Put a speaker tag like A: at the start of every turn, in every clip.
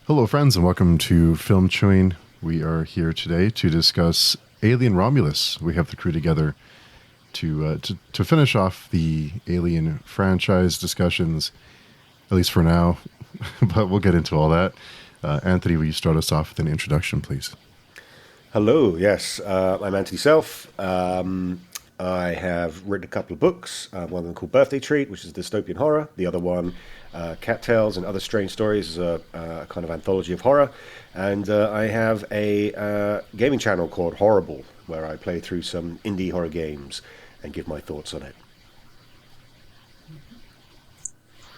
A: Hello, friends, and welcome to Film Chewing. We are here today to discuss Alien Romulus. We have the crew together to finish off the Alien franchise discussions, at least for now. But we'll get into all that. Anthony, will you start us off with an introduction, please?
B: Hello, yes, I'm Anthony Self. I have written a couple of books, one of them called Birthday Treat, which is dystopian horror. The other one, Cat Tales and Other Strange Stories, is a kind of anthology of horror. And I have a gaming channel called Horrible, where I play through some indie horror games and give my thoughts on it.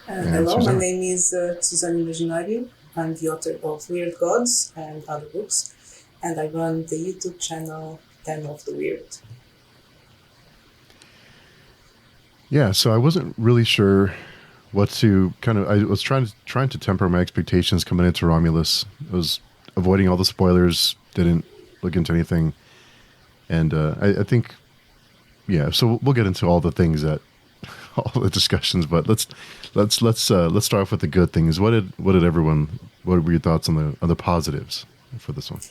C: Hello, my name is Susan Imaginario. I'm the author of Weird Gods and other books, and I run the YouTube channel 10 of the Weird.
A: Yeah, so I wasn't really sure what to I was trying to temper my expectations coming into Romulus. I was avoiding all the spoilers, didn't look into anything, and I think, yeah. So we'll get into all the things that all the discussions, but let's start off with the good things. What were your thoughts on the positives for this one?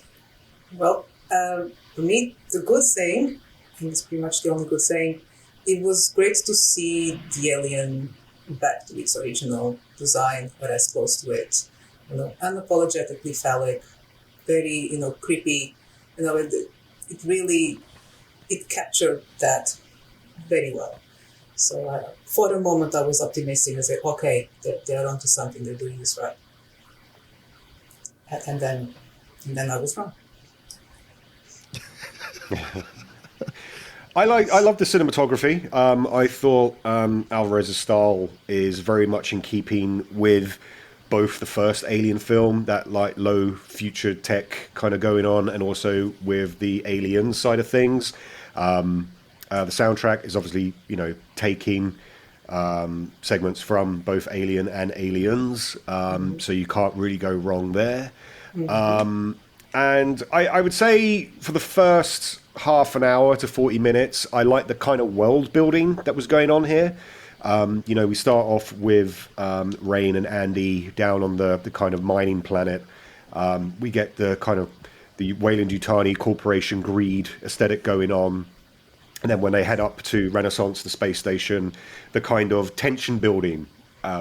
C: Well, for me, the good thing, and it's pretty much the only good thing, it was great to see the alien back to its original design, or as close to it. Unapologetically phallic, very, creepy. It captured that very well. So for the moment, I was optimistic. I said, okay, they're onto something. They're doing this right. And then I was wrong.
B: I love the cinematography. I thought Alvarez's style is very much in keeping with both the first Alien film, that like low future tech kind of going on, and also with the Alien side of things. The soundtrack is obviously, taking segments from both Alien and Aliens, so you can't really go wrong there. And I would say for the first half an hour to 40 minutes, I like the kind of world building that was going on here. We start off with Rain and Andy down on the kind of mining planet. We get the kind of the Weyland-Yutani Corporation greed aesthetic going on. And then when they head up to Renaissance, the space station, the kind of tension building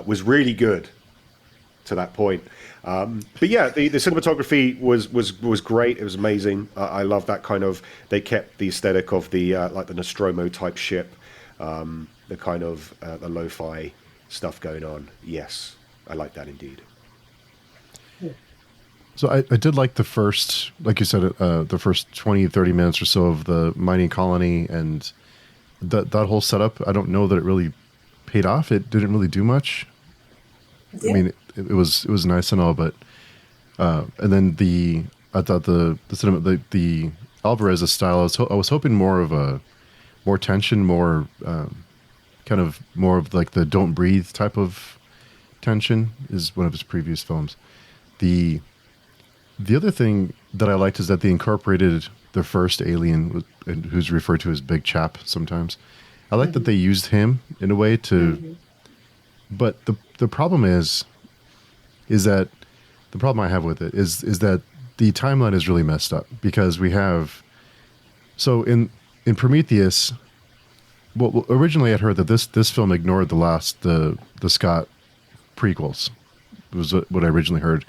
B: was really good to that point. But yeah, the cinematography was great. It was amazing. I love that kind of. They kept the aesthetic of the like the Nostromo type ship, the kind of the lo-fi stuff going on. Yes, I like that indeed.
A: So I did like the first, like you said, the first 20, 30 minutes or so of the mining colony and that whole setup. I don't know that it really paid off. It didn't really do much. Yeah. I mean, it was nice and all, but and then I thought the cinema, the Alvarez's style. I was hoping more tension, more kind of more of like the Don't Breathe type of tension is one of his previous films. The other thing that I liked is that they incorporated the first Alien, who's referred to as Big Chap sometimes. I like that they used him in a way to, but the problem is that the problem I have with it is that the timeline is really messed up because we have, so in Prometheus, well, originally I'd heard that this film ignored the Scott prequels, was what I originally heard.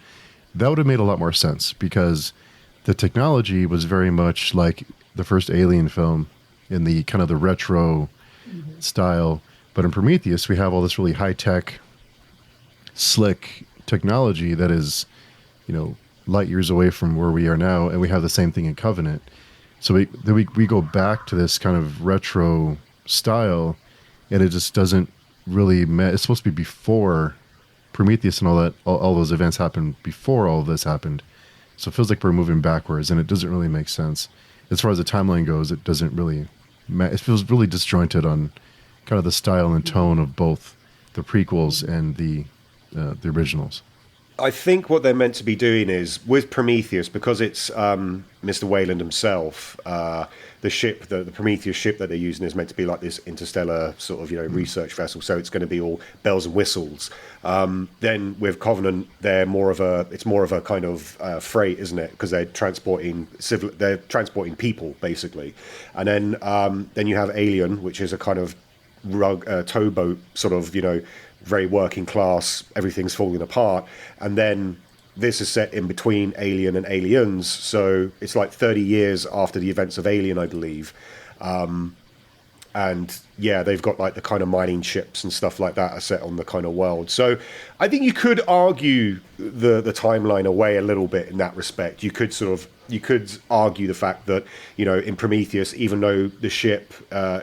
A: That would have made a lot more sense because the technology was very much like the first Alien film in the kind of the retro style. But in Prometheus, we have all this really high-tech, slick technology that is, light years away from where we are now, and we have the same thing in Covenant. So we go back to this kind of retro style, and it just doesn't really it's supposed to be before Prometheus and all that, all those events happened before all of this happened. So it feels like we're moving backwards, and it doesn't really make sense. As far as the timeline goes, it doesn't really, it feels really disjointed on kind of the style and tone of both the prequels and the originals.
B: I think what they're meant to be doing is with Prometheus, because it's Mr. Wayland himself. The ship, the Prometheus ship that they're using, is meant to be like this interstellar sort of research vessel. So it's going to be all bells and whistles. Then with Covenant, it's more of a kind of freight, isn't it? Because they're transporting people basically. And then you have Alien, which is a kind of towboat sort of very working class, everything's falling apart. And then this is set in between Alien and Aliens, so it's like 30 years after the events of Alien, I believe. And yeah, they've got like the kind of mining ships and stuff like that are set on the kind of world. So I think you could argue the timeline away a little bit in that respect. You could argue the fact that, in Prometheus, even though the ship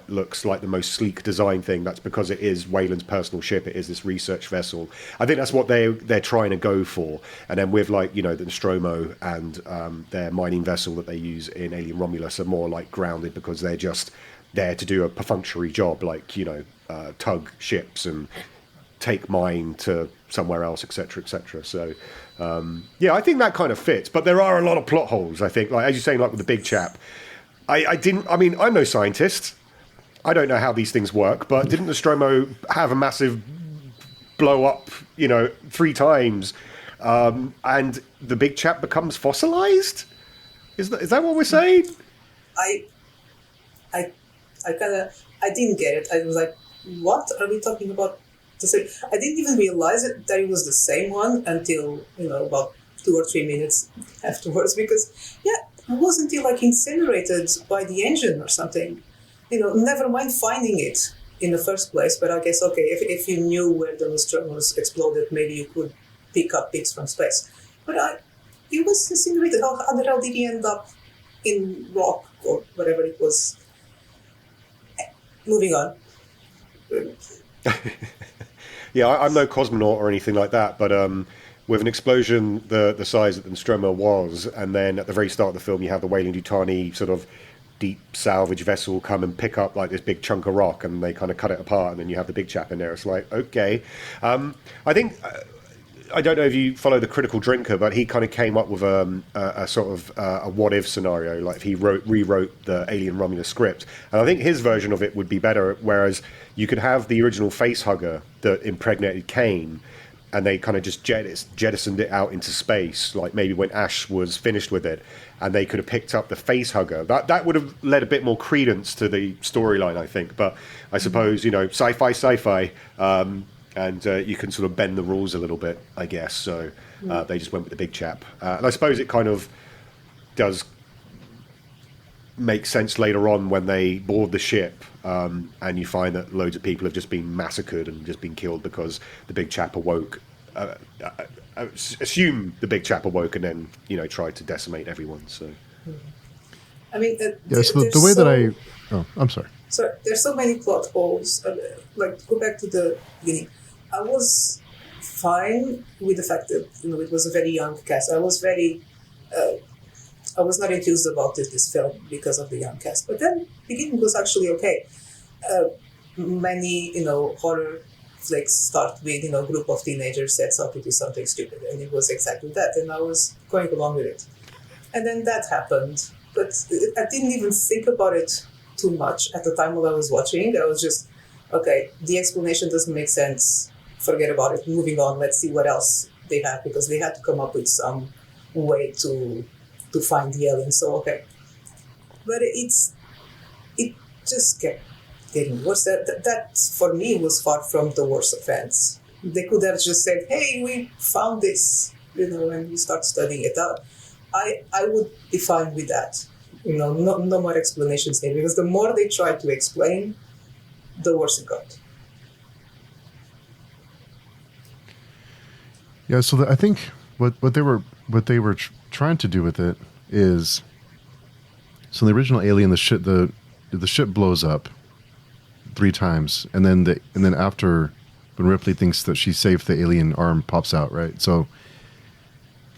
B: looks like the most sleek design thing, that's because it is Wayland's personal ship. It is this research vessel. I think that's what they're trying to go for. And then with the Nostromo and their mining vessel that they use in Alien Romulus are more like grounded because they're just there to do a perfunctory job, like tug ships and take mine to somewhere else, etc., etc. So I think that kind of fits, but there are a lot of plot holes. I think, like as you're saying, like with the big chap, I'm no scientist, I don't know how these things work, but didn't Nostromo have a massive blow up 3 times, and the big chap becomes fossilized? Is that what we're saying?
C: I didn't get it. I was like, what are we talking about? I didn't even realize that it was the same one until, about 2 or 3 minutes afterwards, because, it wasn't he like incinerated by the engine or something? Never mind finding it in the first place, but I guess, okay, if you knew where the Nostromo's exploded, maybe you could pick up bits from space. But he was incinerated. How the hell did he end up in rock or whatever it was? Moving on.
B: Yeah, I'm no cosmonaut or anything like that, but with an explosion the size that the Nostromo was, and then at the very start of the film you have the Weyland-Yutani sort of deep salvage vessel come and pick up like this big chunk of rock, and they kind of cut it apart, and then you have the big chap in there. It's like, okay. I think... I don't know if you follow the Critical Drinker, but he kind of came up with a sort of a what-if scenario, like if he rewrote the Alien Romulus script. And I think his version of it would be better, whereas you could have the original facehugger that impregnated Kane, and they kind of just jettisoned it out into space, like maybe when Ash was finished with it, and they could have picked up the facehugger. That would have led a bit more credence to the storyline, I think. But I suppose, sci-fi, and you can sort of bend the rules a little bit, I guess. So they just went with the big chap. And I suppose it kind of does make sense later on when they board the ship, and you find that loads of people have just been massacred and just been killed because the big chap awoke. Assume the big chap awoke and then, tried to decimate everyone. So,
C: I mean,
A: yes, the way that I'm sorry.
C: So there's so many plot holes. Go back to the beginning. I was fine with the fact that it was a very young cast. I was not enthused about this film because of the young cast. But then the beginning was actually okay. Many horror flicks start with a group of teenagers sets out to do something stupid, and it was exactly that. And I was going along with it. And then that happened, but I didn't even think about it too much at the time while I was watching. I was just, okay, the explanation doesn't make sense. Forget about it. Moving on. Let's see what else they have, because they had to come up with some way to find the alien. So okay, but it just kept getting worse. That for me was far from the worst offense. They could have just said, "Hey, we found this," and we start studying it out. I would be fine with that. No more explanations here, because the more they tried to explain, the worse it got.
A: Yeah, so I think what they were trying to do with it is, so in the original Alien, the ship blows up 3 times, and then after, when Ripley thinks that she saved the alien, arm pops out, right? So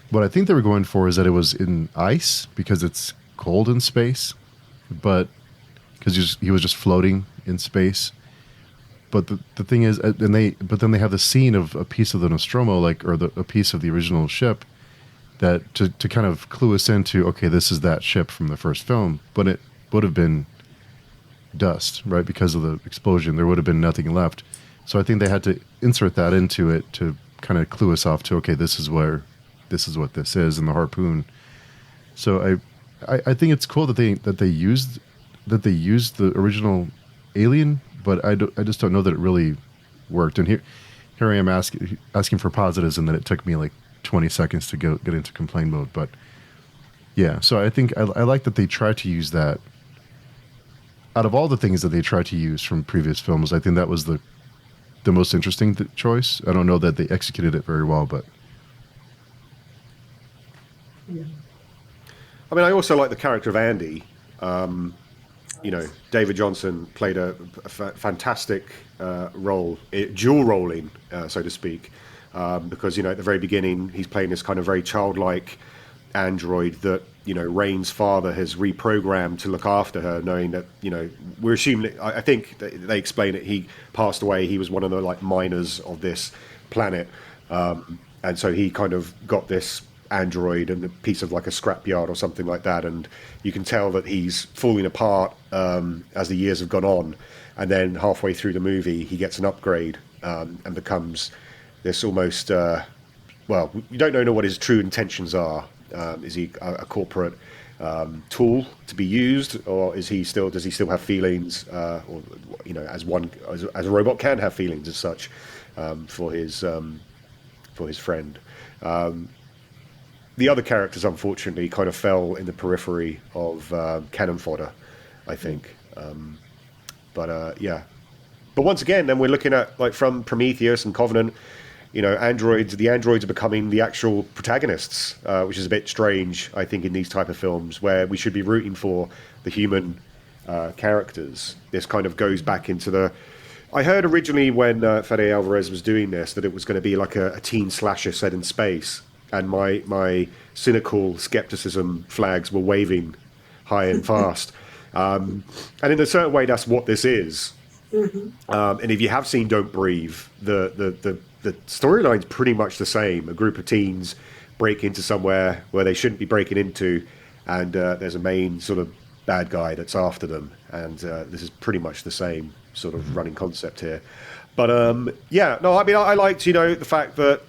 A: what I think they were going for is that it was in ice because it's cold in space, but because he was just floating in space. but the thing is, but then they have the scene of a piece of the Nostromo, a piece of the original ship, that to kind of clue us into, okay, this is that ship from the first film, but it would have been dust, right? Because of the explosion, there would have been nothing left. So I think they had to insert that into it to kind of clue us off to, okay, this is what this is, and the harpoon. So I think it's cool that they used the original Alien, but I just don't know that it really worked. And here I am asking for positives, and then it took me like 20 seconds to get into complain mode. But yeah, so I think I like that they tried to use that. Out of all the things that they tried to use from previous films, I think that was the most interesting choice. I don't know that they executed it very well, but
B: I mean, I also like the character of Andy. David Johnson played a fantastic role, dual rolling, so to speak, because at the very beginning he's playing this kind of very childlike android that Rain's father has reprogrammed to look after her, knowing that we're assuming. I think they explain it. He passed away. He was one of the miners of this planet, and so he kind of got this android and a piece of a scrapyard or something like that, and you can tell that he's falling apart as the years have gone on, and then halfway through the movie he gets an upgrade and becomes this almost you don't know what his true intentions are. Is he a corporate tool to be used, or does he still have feelings, or as a robot can have feelings as such, for his friend. The other characters, unfortunately, kind of fell in the periphery of cannon fodder, I think. But once again, then we're looking at, from Prometheus and Covenant, the androids are becoming the actual protagonists, which is a bit strange, I think, in these type of films, where we should be rooting for the human characters. This kind of goes back into the... I heard originally when Fede Alvarez was doing this that it was going to be like a teen slasher set in space. And my cynical skepticism flags were waving high and fast. And in a certain way, that's what this is. Mm-hmm. And if you have seen Don't Breathe, the storyline's pretty much the same. A group of teens break into somewhere where they shouldn't be breaking into, and there's a main sort of bad guy that's after them. And this is pretty much the same sort of running concept here. But I liked, the fact that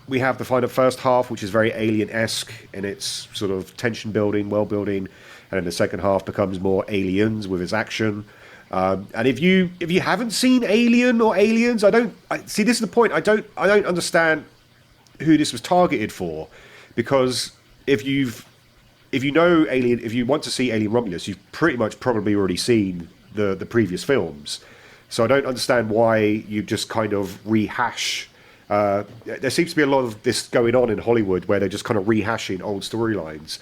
B: we have the final first half, which is very Alien-esque in its sort of tension building, world building, and then the second half becomes more Aliens with its action. And if you haven't seen Alien or Aliens, this is the point. I don't understand who this was targeted for, because if you know Alien, if you want to see Alien Romulus, you've pretty much probably already seen the previous films. So I don't understand why you just kind of rehash. There seems to be a lot of this going on in Hollywood where they're just kind of rehashing old storylines,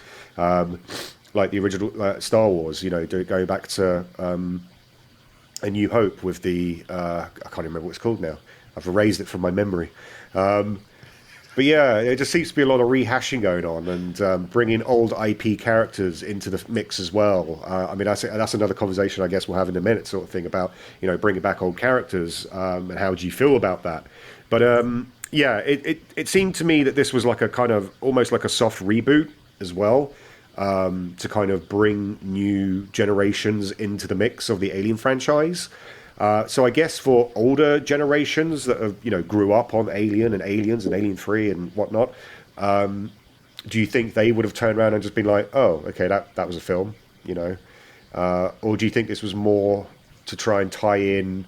B: like the original Star Wars, going back to A New Hope with the... I can't remember what it's called now. I've erased it from my memory. But yeah, there just seems to be a lot of rehashing going on, and bringing old IP characters into the mix as well. That's another conversation I guess we'll have in a minute, sort of thing, about bringing back old characters, and how do you feel about that? But it seemed to me that this was like a kind of almost like a soft reboot as well, to kind of bring new generations into the mix of the Alien franchise. So I guess for older generations that have, grew up on Alien and Aliens and Alien 3 and whatnot, do you think they would have turned around and just been like, oh, okay, that was a film, or do you think this was more to try and tie in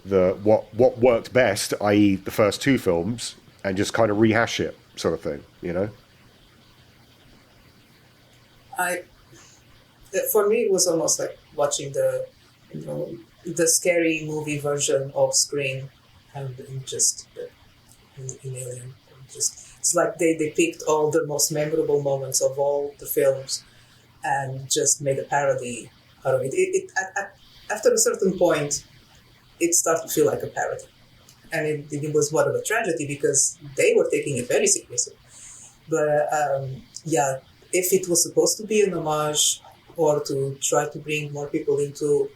B: what worked best, i.e. the first two films, and just kind of rehash it, sort of thing,
C: For me, it was almost like watching the scary movie version of Scream, and in Alien. It's like they picked all the most memorable moments of all the films and just made a parody out of it. After a certain point, it started to feel like a parody. And it was one of a tragedy because they were taking it very seriously. But if it was supposed to be an homage or to try to bring more people into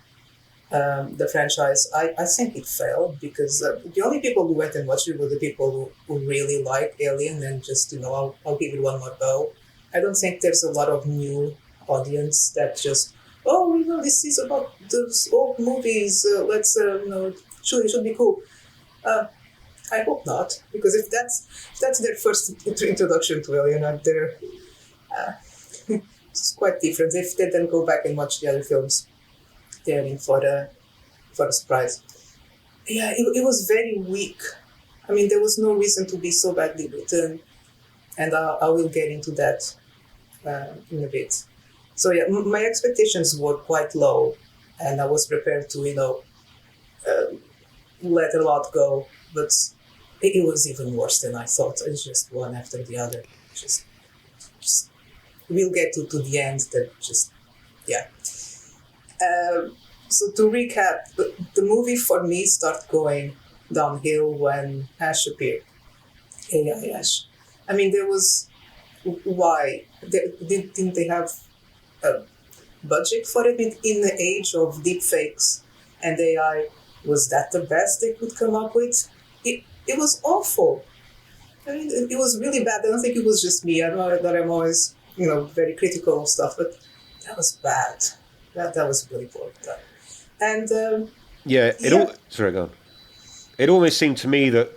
C: the franchise, I think it failed because the only people who went and watched it were the people who really like Alien and just, I'll give it one more go. I don't think there's a lot of new audience that just, this is about those old movies, let's, it should be cool. I hope not, because if that's their first introduction to Alien, it's quite different. If they then go back and watch the other films, they're in for a surprise. Yeah, it was very weak. I mean, there was no reason to be so badly written, and I will get into that in a bit. So yeah, my expectations were quite low, and I was prepared to, let a lot go, but it was even worse than I thought. It's just one after the other. Just we'll get to the end. That just, yeah. So to recap, the movie for me started going downhill when Ash appeared. AI Ash. I mean, there was why didn't they have a budget for it in the age of deepfakes and AI? Was that the best they could come up with? It was awful. I mean, it was really bad. I don't think it was just me. I know that I'm always, very critical of stuff, but that was bad. That was really poor done. And
B: sorry, go on. It almost seemed to me that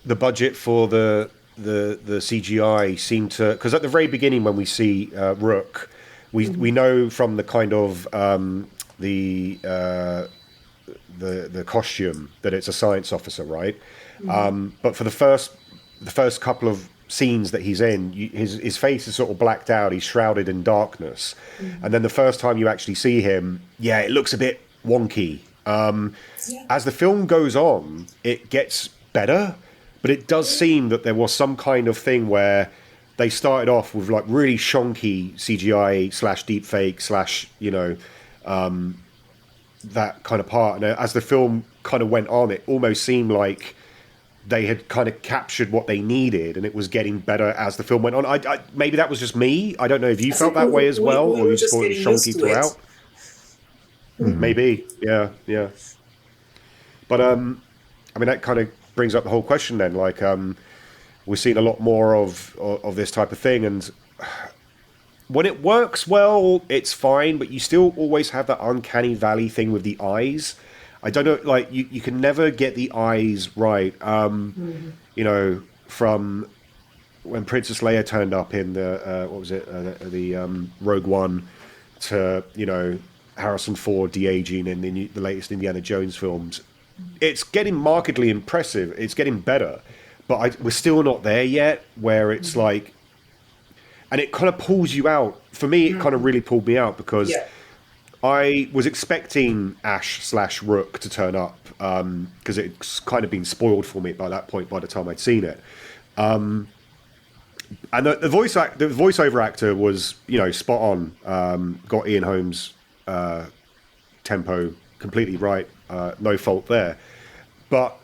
B: the budget for the CGI seemed to, because at the very beginning when we see Rook, we know from the kind of the costume that it's a science officer, right? But for the first couple of scenes that he's in, his face is sort of blacked out. He's shrouded in darkness, and then the first time you actually see him, it looks a bit wonky. As the film goes on, it gets better, but it does seem that there was some kind of thing where they started off with like really shonky CGI / deepfake / that kind of part. And as the film kind of went on, it almost seemed like they had kind of captured what they needed, and it was getting better as the film went on. I maybe that was just me. I don't know if you felt that way as well, or you just thought it was shonky throughout. Maybe, yeah. But I mean, that kind of brings up the whole question then. Like, we're seeing a lot more of this type of thing, and when it works well, it's fine. But you still always have that uncanny valley thing with the eyes. I don't know, like you can never get the eyes right. From when Princess Leia turned up in the the Rogue One to Harrison Ford de-aging in the latest Indiana Jones films. It's getting markedly impressive. It's getting better, but we're still not there yet. Where it's like, and it kind of pulls you out. For me, it kind of really pulled me out because. Yeah. I was expecting Ash / Rook to turn up because it's kind of been spoiled for me by that point by the time I'd seen it. And the voiceover actor was, spot on. Got Ian Holmes' tempo completely right. No fault there. But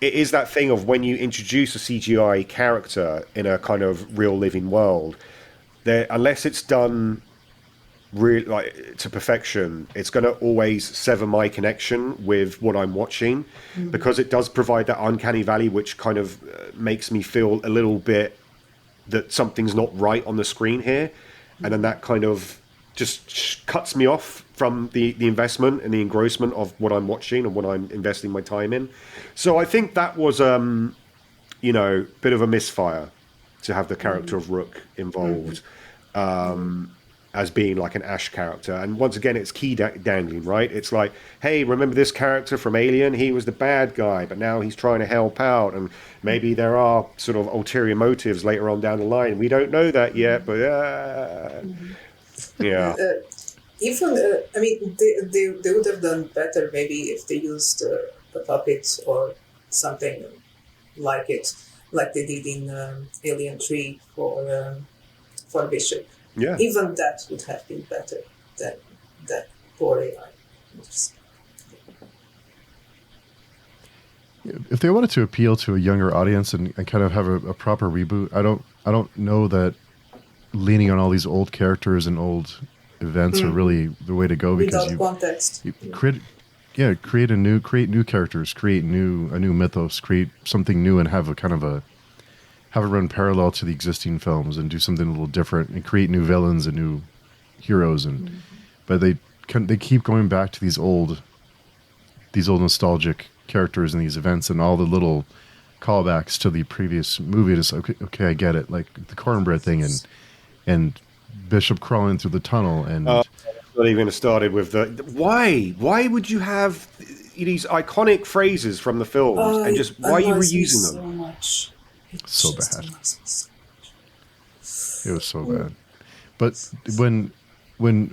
B: it is that thing of when you introduce a CGI character in a kind of real living world, unless it's done really like to perfection, it's going to always sever my connection with what I'm watching because it does provide that uncanny valley which kind of makes me feel a little bit that something's not right on the screen here, and then that kind of just cuts me off from the investment and the engrossment of what I'm watching and what I'm investing my time in. So I think that was bit of a misfire to have the character of Rook involved as being like an Ash character. And once again, it's key dangling, right? It's like, hey, remember this character from Alien? He was the bad guy, but now he's trying to help out. And maybe there are sort of ulterior motives later on down the line. We don't know that yet, but yeah.
C: I mean, they would have done better maybe if they used a puppet or something like it, like they did in Alien 3 for Bishop.
B: Yeah.
C: Even that would have been better than that poor AI.
A: If they wanted to appeal to a younger audience and kind of have a proper reboot, I don't know that leaning on all these old characters and old events are really the way to go, because
C: without context.
A: create new characters, create a new mythos, create something new, and have a kind of a have it run parallel to the existing films, and do something a little different, and create new villains and new heroes. And but they keep going back to these old nostalgic characters and these events and all the little callbacks to the previous movie. Just okay, I get it, like the cornbread thing and Bishop crawling through the tunnel and.
B: Not even started with the why would you have these iconic phrases from the films and just why are you reusing them?
C: So much.
A: So bad. It was so bad. But when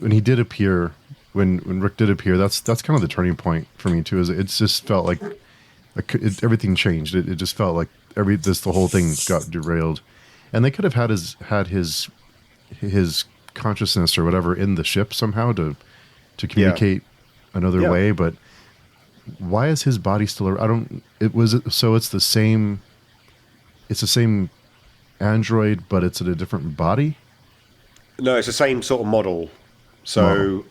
A: he did appear, when Rick did appear, that's kind of the turning point for me too. Is it just felt like everything changed. It just felt like the whole thing got derailed, and they could have had his consciousness or whatever in the ship somehow to communicate another way. But why is his body still? It's the same. It's the same android, but it's in a different body.
B: No, it's the same sort of model. So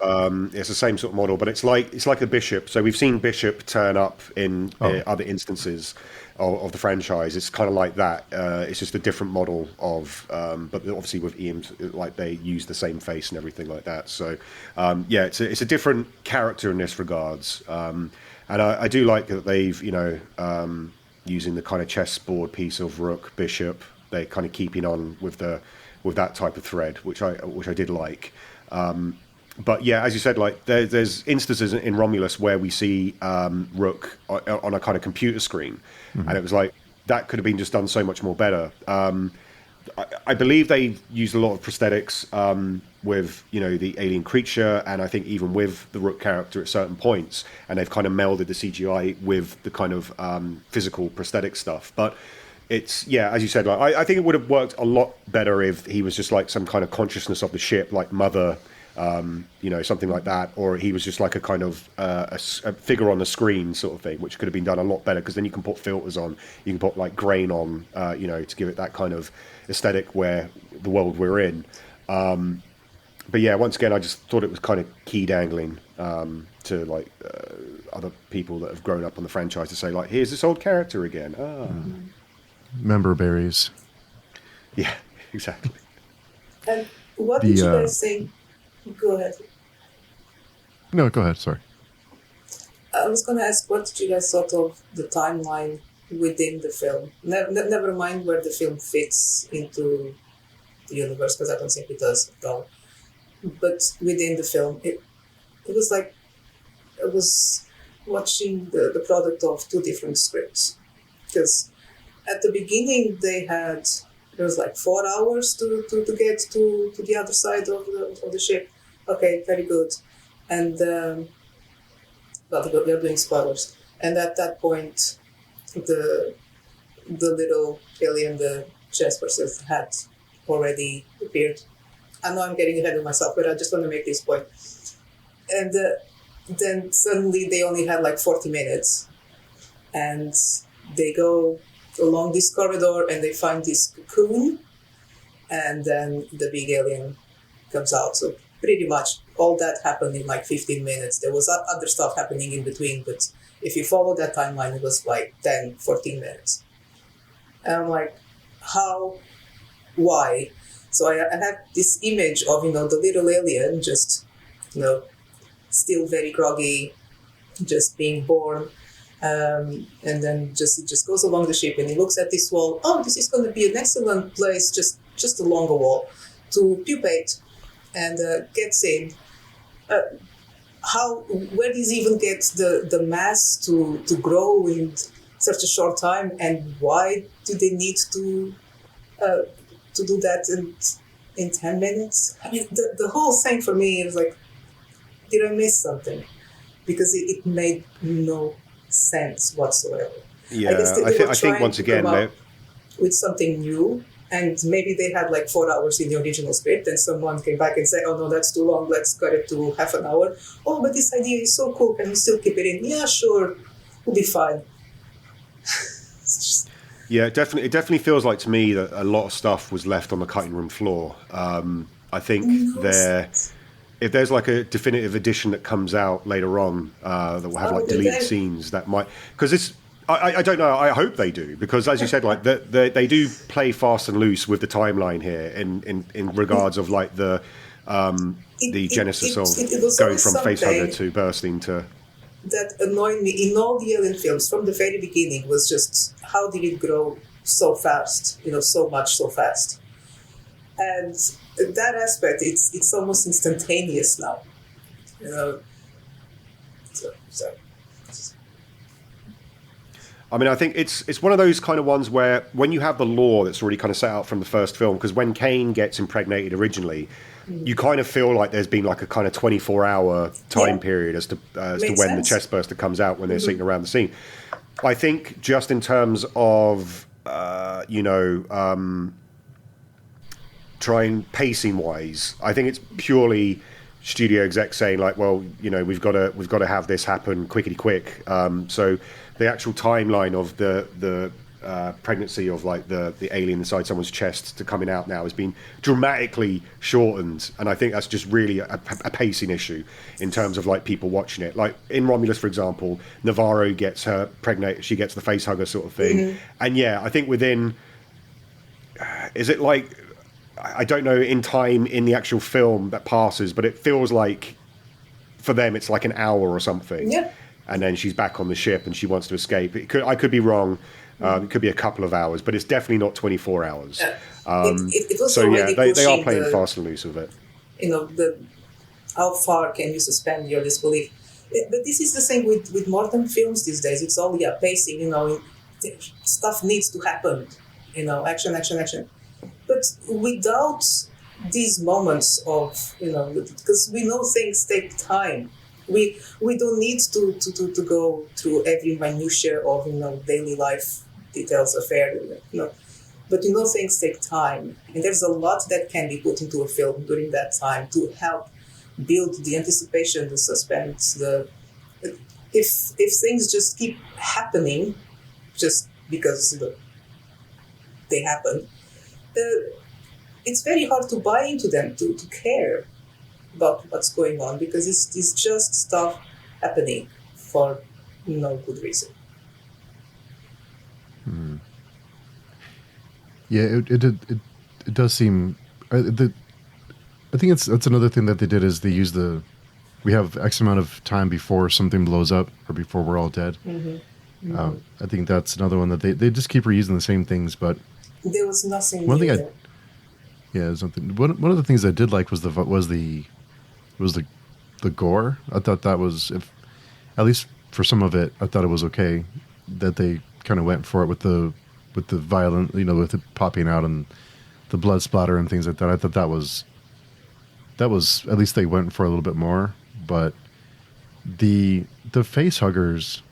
B: it's the same sort of model, but it's like a Bishop. So we've seen Bishop turn up in other instances of the franchise. It's kind of like that. It's just a different model of, but obviously with Ian, like they use the same face and everything like that. So it's a different character in this regards. And I do like that they've using the kind of chessboard piece of Rook Bishop. They're kind of keeping on with that type of thread, which I did like. But yeah, as you said, like there's instances in Romulus where we see Rook on a kind of computer screen, and it was like that could have been just done so much more better. I believe they used a lot of prosthetics with the alien creature, and I think even with the Rook character at certain points, and they've kind of melded the CGI with the kind of physical prosthetic stuff. But it's as you said, like I think it would have worked a lot better if he was just like some kind of consciousness of the ship, like Mother. Something like that, or he was just like a kind of a figure on the screen sort of thing, which could have been done a lot better, because then you can put filters on, you can put like grain on, to give it that kind of aesthetic where the world we're in. But yeah, once again, I just thought it was kind of key dangling to like other people that have grown up on the franchise to say like, here's this old character again.
A: Member berries.
B: Yeah, exactly.
C: And what did you guys think? Go ahead.
A: No, go ahead. Sorry.
C: I was going to ask, what did you guys thought of the timeline within the film? Never mind where the film fits into the universe, because I don't think it does at all. But within the film, it was like I was watching the product of two different scripts. Because at the beginning, there was like 4 hours to get to the other side of the ship. Okay, very good. And we're doing spoilers. And at that point, the little alien, the chess person, had already appeared. I know I'm getting ahead of myself, but I just want to make this point. And then suddenly they only had like 40 minutes, and they go along this corridor and they find this cocoon, and then the big alien comes out. So pretty much all that happened in like 15 minutes. There was other stuff happening in between, but if you follow that timeline, it was like 10, 14 minutes. And I'm like, how? Why? So I had this image of, the little alien just, still very groggy, just being born. And then it just goes along the ship and he looks at this wall. Oh, this is going to be an excellent place, just along a wall, to pupate, and gets in. Where does he even get the mass to grow in such a short time, and why do they need to do that in 10 minutes? I mean, the whole thing for me is like, did I miss something? Because it made no sense whatsoever.
B: Yeah, I think once again,
C: with something new, and maybe they had like 4 hours in the original script, and someone came back and said, "Oh no, that's too long. Let's cut it to half an hour." Oh, but this idea is so cool. Can we still keep it in? Yeah, sure, we'll be fine.
B: Yeah, definitely. It definitely feels like to me that a lot of stuff was left on the cutting room floor. I think if there's like a definitive edition that comes out later on that will have like deleted scenes, that might, because it's I don't know. I hope they do, because as you said, like they do play fast and loose with the timeline here in regards of like the genesis of going from facehugger to bursting to.
C: That annoyed me in all the Alien films from the very beginning was just how did it grow so fast, so much so fast. And that aspect, it's almost instantaneous now, So.
B: I mean, I think it's one of those kind of ones where when you have the lore that's already kind of set out from the first film, because when Kane gets impregnated originally, you kind of feel like there's been like a kind of 24-hour time period as to when the chest burster comes out when they're sitting around the scene. I think just in terms of trying pacing wise, I think it's purely studio exec saying like, well, we've got to have this happen quickety quick. So the actual timeline of the pregnancy of like the alien inside someone's chest to coming out now has been dramatically shortened, and I think that's just really a pacing issue in terms of like people watching it. Like in Romulus, for example, Navarro gets her pregnant, she gets the face hugger sort of thing, and I think within is it like, I don't know in time in the actual film that passes, but it feels like for them it's like an hour or something. Yeah. And then she's back on the ship and she wants to escape. I could be wrong. It could be a couple of hours, but it's definitely not 24 hours. It was they are playing fast and loose with it.
C: How far can you suspend your disbelief? But this is the same with modern films these days. It's all pacing. Stuff needs to happen. Action. But without these moments of because we know things take time. We don't need to go through every minutiae of daily life details affair. But things take time, and there's a lot that can be put into a film during that time to help build the anticipation, the suspense. If things just keep happening, just because they happen, it's very hard to buy into them, to care about what's going on, because it's just stuff happening for no good reason.
A: Yeah, it does seem. I think that's another thing that they did is they use we have X amount of time before something blows up or before we're all dead. I think that's another one that they just keep reusing the same things, but
C: there was nothing.
A: One thing something. One of the things I did like was the gore. I thought that was, at least for some of it, I thought it was okay that they kind of went for it with the violent, with it popping out and the blood splatter and things like that. I thought that was at least they went for a little bit more. But the face huggers,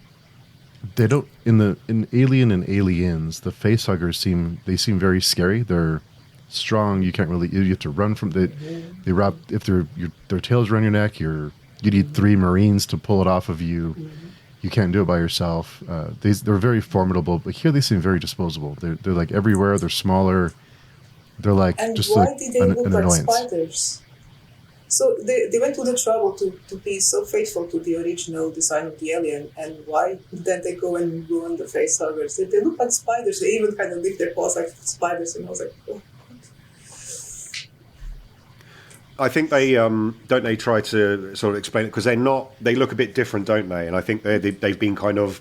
A: they don't in Alien and Aliens, the face huggers seem very scary. They're strong. You can't really. You have to run from they wrap if their tails around your neck. You need 3 Marines to pull it off of you. You can't do it by yourself. They're very formidable, but here they seem very disposable. They're like everywhere. They're smaller. They're like
C: and
A: just
C: why
A: like
C: did they look
A: an
C: like
A: annoyance.
C: Spiders? So they went to the trouble to be so faithful to the original design of the alien, and why then they go and ruin the face huggers? They look like spiders. They even kind of lift their paws like spiders, and I was like, oh.
B: I think they they try to sort of explain it because they look a bit different, don't they? And I think they've been kind of,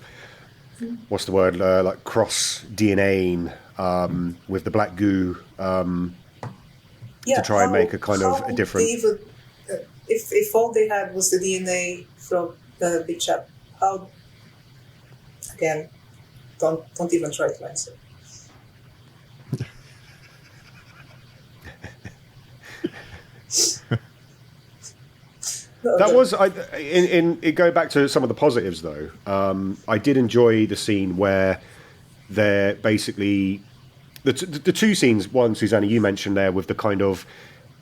B: what's the word, like cross DNAing with the black goo to try and make a kind of a different.
C: If all they had was the DNA from the big chap, how? Again, don't even try to answer.
B: That was in going back to some of the positives though. I did enjoy the scene where they're basically the 2 scenes. One, Susanna, you mentioned there with the kind of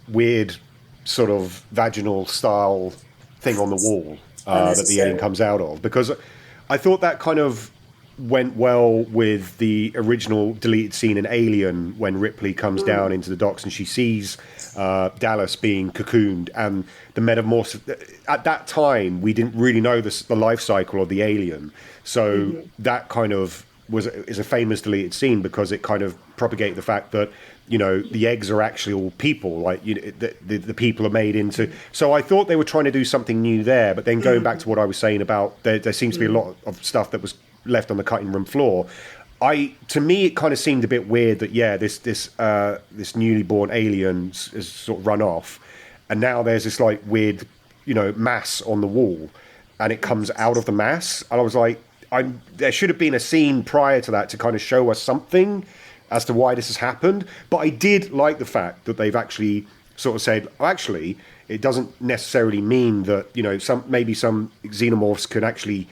B: weird sort of vaginal style thing on the wall that the alien comes out of, because I thought that kind of went well with the original deleted scene in Alien when Ripley comes down into the docks and she sees Dallas being cocooned, and the metamorphosis. At that time, we didn't really know the life cycle of the alien, so that kind of is a famous deleted scene because it kind of propagated the fact that, you know, the eggs are actually all people, like, you know, the people are made into. So I thought they were trying to do something new there, but then going back to what I was saying about there seems to be a lot of stuff that was left on the cutting room floor. To me, it kind of seemed a bit weird that this newly born alien has sort of run off, and now there's this like weird, you know, mass on the wall, and it comes out of the mass, and I was like, there should have been a scene prior to that to kind of show us something as to why this has happened. But I did like the fact that they've actually sort of said, actually, it doesn't necessarily mean that, you know, maybe some xenomorphs could actually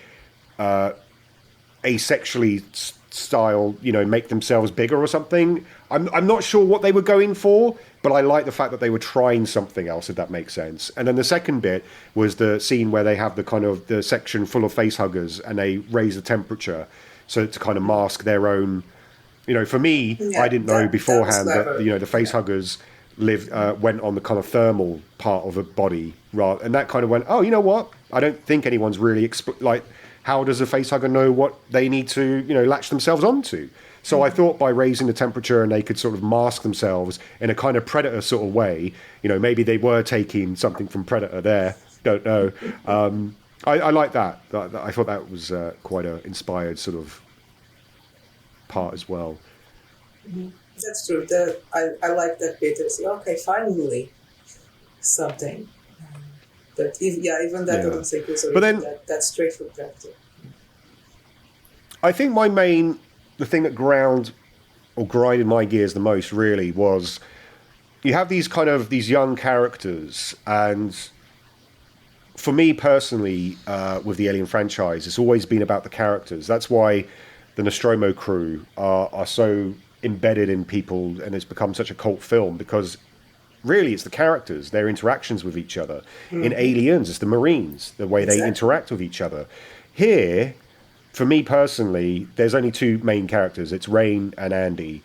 B: asexually style, you know, make themselves bigger or something. I'm not sure what they were going for, but I like the fact that they were trying something else, if that makes sense. And then the second bit was the scene where they have the kind of the section full of face huggers and they raise the temperature so to kind of mask their own. You know, for me, I didn't know beforehand that, you know, the face huggers went on the kind of thermal part of a body, and that kind of went, oh, you know what? I don't think anyone's really how does a face hugger know what they need to, you know, latch themselves onto? So I thought by raising the temperature and they could sort of mask themselves in a kind of Predator sort of way, you know, maybe they were taking something from Predator there. Don't know. I like that. I thought that was quite an inspired sort of part as well.
C: That's true. I like that bit. I say, okay, finally something. But even that doesn't say good. But then that's straight from Predator.
B: I think the thing that grinded my gears the most really was you have these young characters, and for me personally, with the Alien franchise, it's always been about the characters. That's why the Nostromo crew are so embedded in people, and it's become such a cult film, because really it's the characters, their interactions with each other. In Aliens, it's the Marines, the way they interact with each other. Here, for me personally, there's only two main characters. It's Rain and Andy.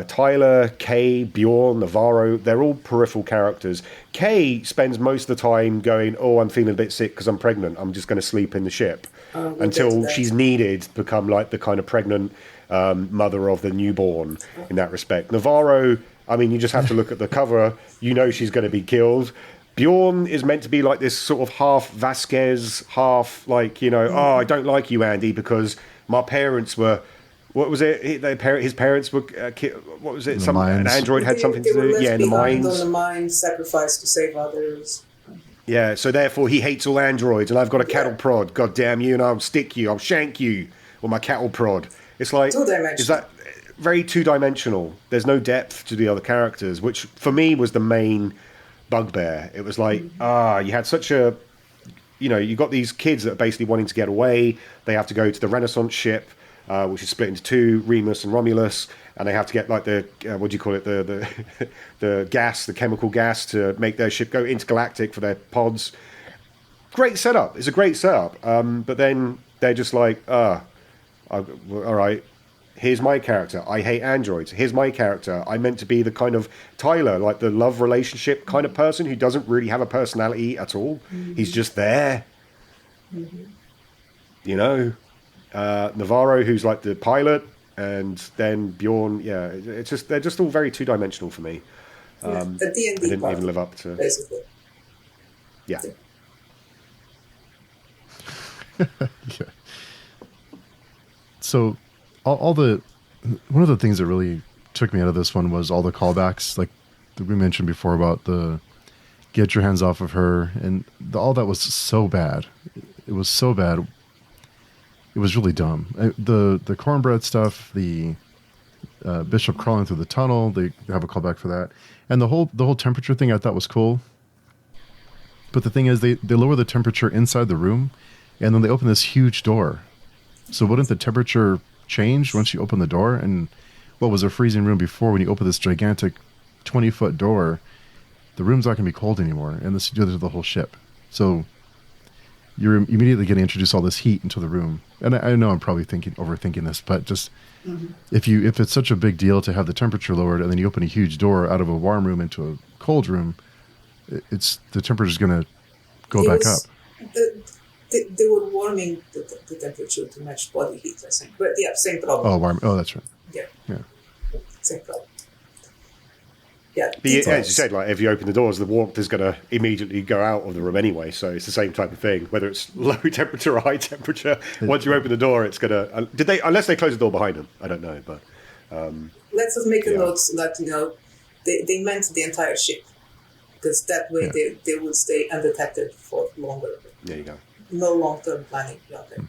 B: Tyler, Kay, Bjorn, Navarro, they're all peripheral characters. Kay spends most of the time going, oh, I'm feeling a bit sick because I'm pregnant. I'm just going to sleep in the ship. Until she's needed to become like the kind of pregnant mother of the newborn in that respect. Navarro, I mean, you just have to look at the cover. You know she's going to be killed. Bjorn is meant to be like this sort of half Vasquez, half like, you know, oh, I don't like you, Andy, because my parents were, what was it? His parents were, what was it? An android had something to do.
C: Yeah,
B: in the mines.
C: On the mines, sacrificed to save others.
B: Yeah, so therefore he hates all androids, and I've got a cattle prod. God damn you, and I'll stick you, I'll shank you with my cattle prod. It's like, is that very two-dimensional? There's no depth to the other characters, which for me was the main bugbear. It was like, you had such a, you know, you got these kids that are basically wanting to get away. They have to go to the Renaissance ship, which is split into two, Remus and Romulus, and they have to get like the what do you call it, the gas, the chemical gas, to make their ship go intergalactic for their pods. Great setup. It's a great setup. But then they're just like, all right, here's my character. I hate androids. Here's my character. I'm meant to be the kind of Tyler, like the love relationship kind of person who doesn't really have a personality at all. He's just there. You know? Navarro, who's like the pilot, and then Bjorn. Yeah, it's just, they're just all very two-dimensional for me.
C: The D&D
B: I didn't
C: part,
B: even live up to...
C: basically.
B: Yeah.
A: Yeah. So, one of the things that really took me out of this one was all the callbacks, like that we mentioned before about the get your hands off of her, and all that was so bad. It was so bad. It was really dumb. The cornbread stuff, the Bishop crawling through the tunnel, they have a callback for that, and the whole temperature thing I thought was cool. But the thing is, they lower the temperature inside the room, and then they open this huge door. So wouldn't the temperature change once you open the door? And what was a freezing room before? When you open this gigantic 20-foot door, the room's not going to be cold anymore, and this you do this to the whole ship. So you're immediately getting introduced all this heat into the room. And I know I'm probably overthinking this, but just if it's such a big deal to have the temperature lowered, and then you open a huge door out of a warm room into a cold room, it's the temperature's going to go back up.
C: They were warming the temperature to match body heat, I think. But yeah, same problem.
A: Oh, warm. Oh, that's right.
C: Yeah. Same problem. Yeah.
B: But as you said, like if you open the doors, the warmth is going to immediately go out of the room anyway. So it's the same type of thing, whether it's low temperature or high temperature. Once you open the door, it's going to. Unless they close the door behind them, I don't know. But
C: let's just make a note that they meant the entire ship, because that way they would stay undetected for longer.
B: There you go.
C: No long-term planning out there.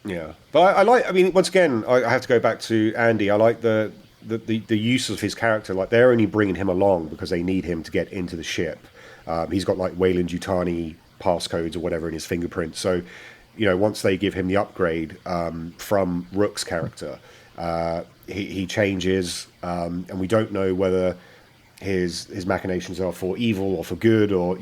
B: Yeah, but I like. I mean, once again, I have to go back to Andy. I like the use of his character. Like they're only bringing him along because they need him to get into the ship. He's got like Weyland-Yutani passcodes or whatever in his fingerprint. So, once they give him the upgrade from Rook's character, he changes, and we don't know whether his machinations are for evil or for good, or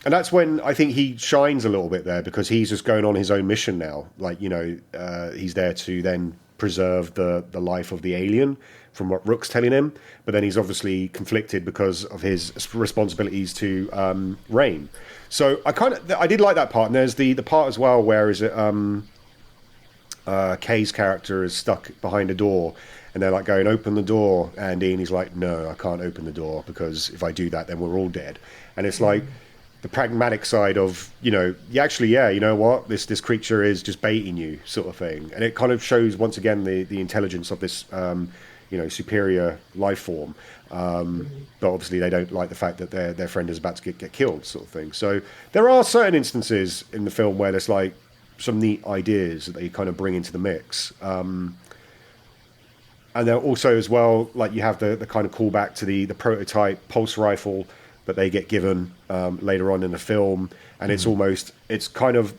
B: and that's when I think he shines a little bit there, because he's just going on his own mission now. Like, he's there to then preserve the life of the alien from what Rook's telling him. But then he's obviously conflicted because of his responsibilities to Rain. So I did like that part. And there's the part as well where Kay's character is stuck behind a door. And they're like going, open the door, Andy. And he's like, no, I can't open the door, because if I do that, then we're all dead. And it's like the pragmatic side of, you know what, this creature is just baiting you, sort of thing. And it kind of shows once again the intelligence of this superior life form. But obviously they don't like the fact that their friend is about to get killed, sort of thing. So there are certain instances in the film where there's like some neat ideas that they kind of bring into the mix. And then also as well, like you have the kind of callback to the prototype pulse rifle that they get given later on in the film, and it's kind of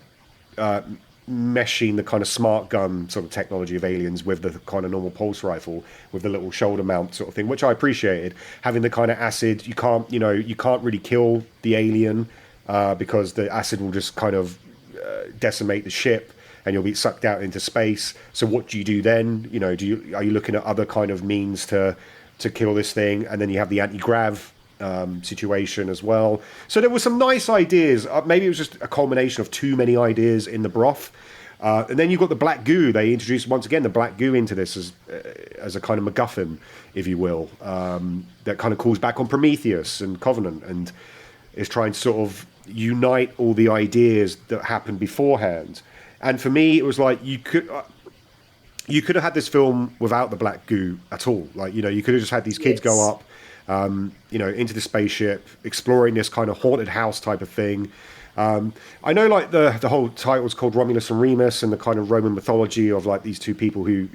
B: meshing the kind of smart gun sort of technology of Aliens with the kind of normal pulse rifle with the little shoulder mount sort of thing, which I appreciated. Having the kind of acid, you can't really kill the alien because the acid will just kind of decimate the ship, and you'll be sucked out into space. So what do you do then? Are you looking at other kind of means to kill this thing? And then you have the anti-grav situation as well. So there were some nice ideas. Maybe it was just a culmination of too many ideas in the broth. And then you've got the black goo. They introduced once again the black goo into this as a kind of MacGuffin, if you will, that kind of calls back on Prometheus and Covenant, and is trying to sort of unite all the ideas that happened beforehand. And for me, it was like you could have had this film without the black goo at all. Like, you could have just had these kids go up, into the spaceship, exploring this kind of haunted house type of thing. I know, like, the whole title's called Romulus and Remus, and the kind of Roman mythology of, like, these two people who,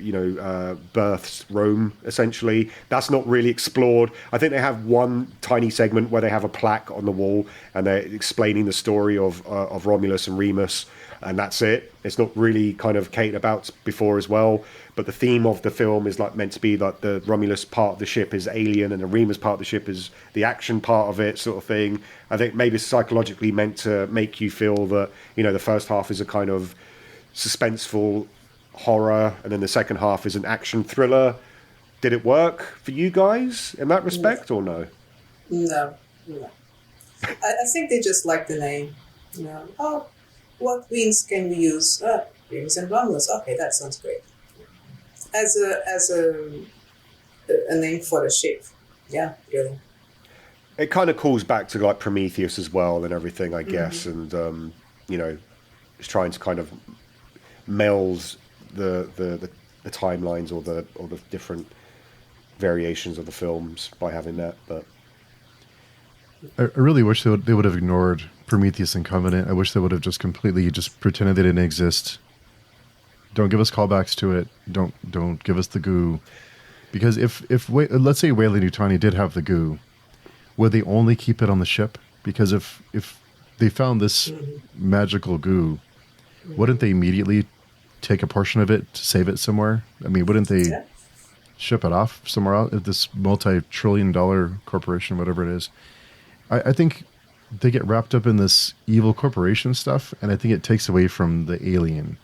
B: births Rome, essentially. That's not really explored. I think they have one tiny segment where they have a plaque on the wall, and they're explaining the story of Romulus and Remus, and that's it. It's not really kind of catered about before as well. But the theme of the film is like meant to be like the Romulus part of the ship is alien, and the Remus part of the ship is the action part of it, sort of thing. I think maybe it's psychologically meant to make you feel that, the first half is a kind of suspenseful horror, and then the second half is an action thriller. Did it work for you guys in that respect, or no?
C: No. I think they just like the name. What wings can we use? Remus and Romulus. Okay, that sounds great. As a name for a ship, yeah, really.
B: It kind of calls back to like Prometheus as well and everything, I guess, and it's trying to kind of meld the timelines or the different variations of the films by having that. But
A: I really wish they would have ignored Prometheus and Covenant. I wish they would have just completely just pretended they didn't exist. Don't give us callbacks to it. Don't give us the goo. Because if let's say Weyland-Yutani did have the goo, would they only keep it on the ship? Because if they found this magical goo, wouldn't they immediately take a portion of it to save it somewhere? I mean, wouldn't they ship it off somewhere else? If this multi-trillion-dollar corporation, whatever it is, I think they get wrapped up in this evil corporation stuff, and I think it takes away from the alien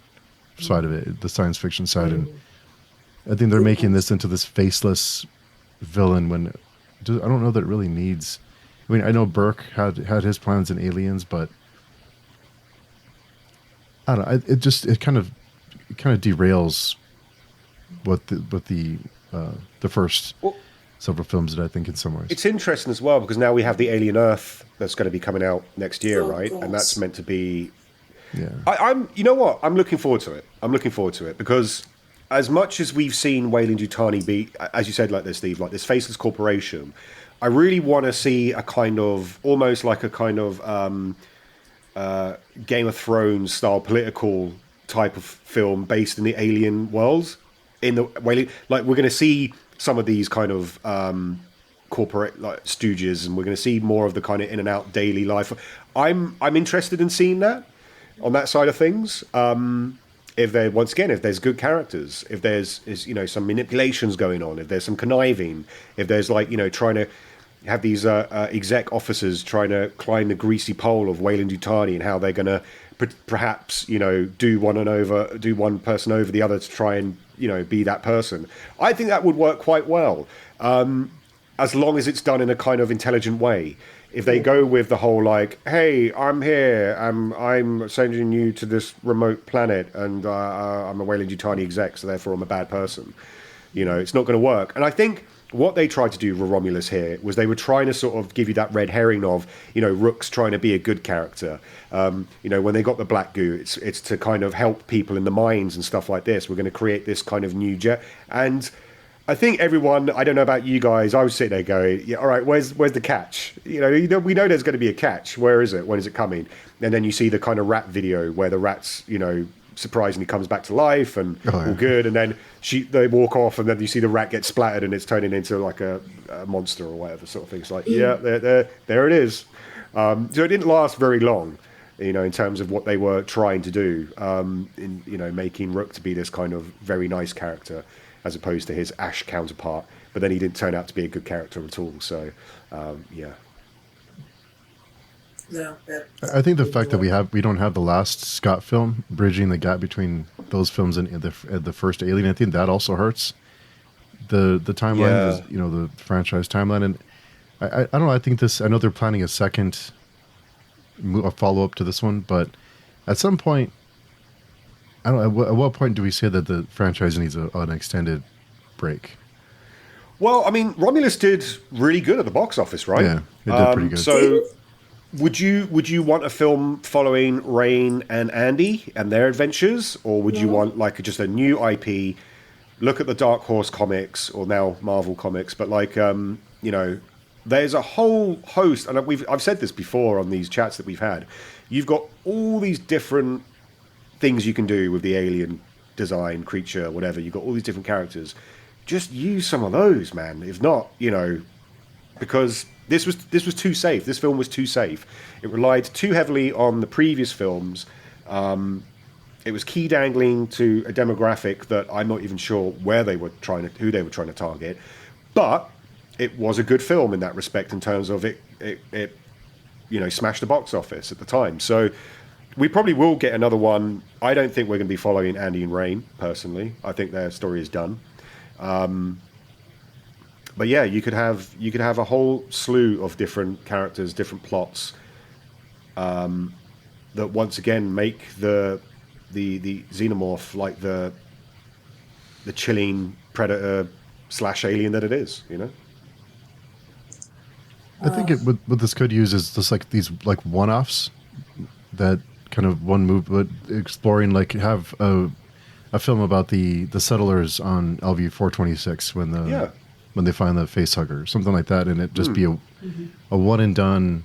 A: side of it, the science fiction side, and I think they're making this into this faceless villain when I don't know that it really needs. I mean, I know Burke had his plans in Aliens, but I don't know. It kind of derails what the first several films did, I think, in some ways.
B: It's interesting as well because now we have the Alien Earth that's going to be coming out next year, right? And that's meant to be.
A: Yeah.
B: I'm. You know what? I'm looking forward to it. I'm looking forward to it because as much as we've seen Weyland-Yutani be, as you said, like this, Steve, like this faceless corporation, I really want to see a kind of almost like a kind of Game of Thrones style political type of film based in the alien world. In the way, like we're going to see some of these kind of corporate like stooges, and we're going to see more of the kind of in and out daily life. I'm interested in seeing that on that side of things. If there's good characters, if there's some manipulations going on, if there's some conniving, if there's trying to have these exec officers trying to climb the greasy pole of Weyland-Yutani and how they're going to perhaps do one person over the other to try and be that person. I think that would work quite well, as long as it's done in a kind of intelligent way. If they go with the whole hey, I'm here, I'm sending you to this remote planet, and I'm a Weyland-Yutani exec, so therefore I'm a bad person. It's not going to work. And I think what they tried to do with Romulus here was they were trying to sort of give you that red herring of, Rook's trying to be a good character. When they got the black goo, it's to kind of help people in the mines and stuff like this. We're going to create this kind of new jet. And I think everyone, I don't know about you guys, I was sitting there going, yeah, all right, where's the catch? We know there's going to be a catch. Where is it? When is it coming? And then you see the kind of rat video where the rat's, surprisingly comes back to life and all good, and then they walk off, and then you see the rat get splattered and it's turning into like a monster or whatever sort of thing. It's like, yeah, there it is. So it didn't last very long, in terms of what they were trying to do, in making Rook to be this kind of very nice character as opposed to his Ash counterpart. But then he didn't turn out to be a good character at all. So, yeah.
C: No,
A: I think the fact that we don't have the last Scott film bridging the gap between those films and the first Alien, I think that also hurts the timeline, the franchise timeline. And I don't know. I think I know they're planning a follow up to this one, but at some point, I don't know. At what point do we say that the franchise needs an extended break?
B: Well, I mean, Romulus did really good at the box office, right?
A: Yeah, it did pretty good.
B: So. Would you want a film following Rain and Andy and their adventures, or would you want just a new IP? Look at the Dark Horse comics, or now Marvel comics, but there's a whole host, and I've said this before on these chats that we've had. You've got all these different things you can do with the alien design, creature, whatever. You've got all these different characters. Just use some of those, man. If not, because this was too safe. This film was too safe. It relied too heavily on the previous films. It was key dangling to a demographic that I'm not even sure who they were trying to target. But it was a good film in that respect, in terms of it smashed the box office at the time. So we probably will get another one. I don't think we're going to be following Andy and Rain personally. I think their story is done. But yeah, you could have a whole slew of different characters, different plots, that once again make the xenomorph like the chilling predator / alien that it is.
A: I think what this could use is just these one-offs that kind of one move, but exploring have a film about the settlers on LV 426 when they find the face hugger, something like that, and it just be a one and done,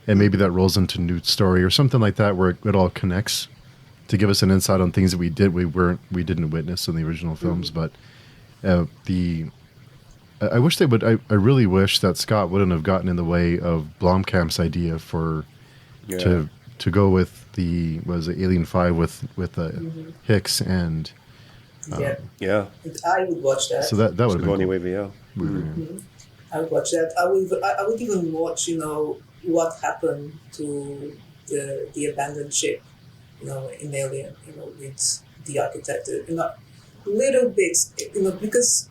A: and maybe that rolls into Newt's story or something like that, where it all connects to give us an insight on things that we didn't witness in the original films. But I wish they would. I really wish that Scott wouldn't have gotten in the way of Blomkamp's idea to go with Alien 5 with Hicks and.
B: Yeah.
C: I would watch that.
A: So that would have been
B: cool.
C: I would watch that. I would even watch, what happened to the abandoned ship, in Alien, with the architect, little bits, because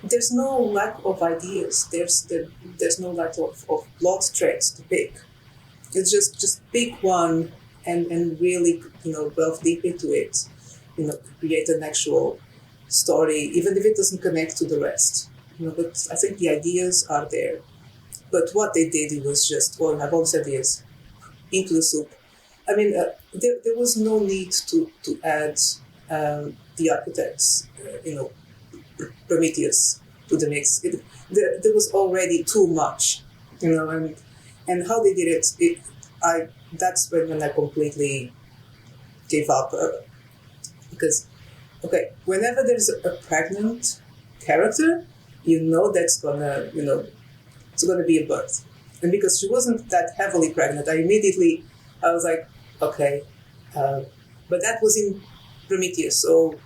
C: there's no lack of ideas. There's no lack of plot threads to pick. It's just pick one and really delve deep into it. Create an actual story, even if it doesn't connect to the rest. But I think the ideas are there. But what they did, it was just, I have all these ideas into the soup. I mean, there was no need to add the architects, Prometheus to the mix. There was already too much, and how they did it, that's when I completely gave up. Because, okay, whenever there's a pregnant character, that's gonna, it's gonna be a birth. And because she wasn't that heavily pregnant, I was like, okay, but that was in Prometheus, so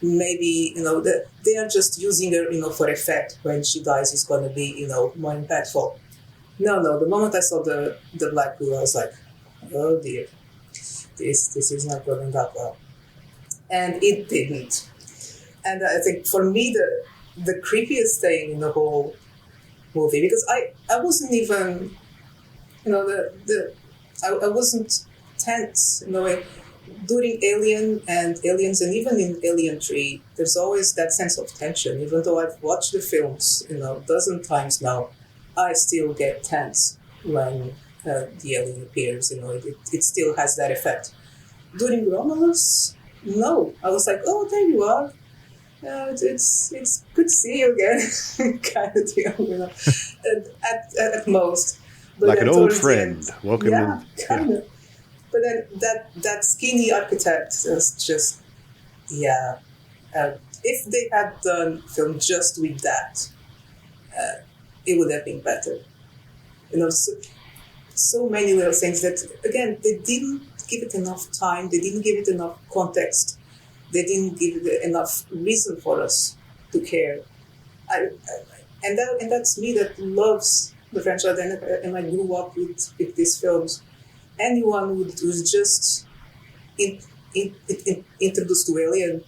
C: maybe they are just using her, for effect. When she dies, it's gonna be, more impactful. No. The moment I saw the black girl, I was like, oh dear, this is not going that well, and it didn't. And I think for me the creepiest thing in the whole movie, because I wasn't even, I wasn't tense, during Alien and Aliens, and even in Alien 3, there's always that sense of tension. Even though I've watched the films, a dozen times now, I still get tense when the alien appears. It still has that effect. During Romulus, no. I was like, oh, there you are. It's good to see you again, kind of deal, at most. But
B: like an old friend. Welcome
C: yeah,
B: in.
C: kind of. But then that skinny architect is just, if they had done film just with that, it would have been better. So many little things that, again, they didn't give it enough time. They didn't give it enough context. They didn't give it enough reason for us to care. And that's me that loves the franchise, and I grew up with these films. Anyone who's just introduced to Alien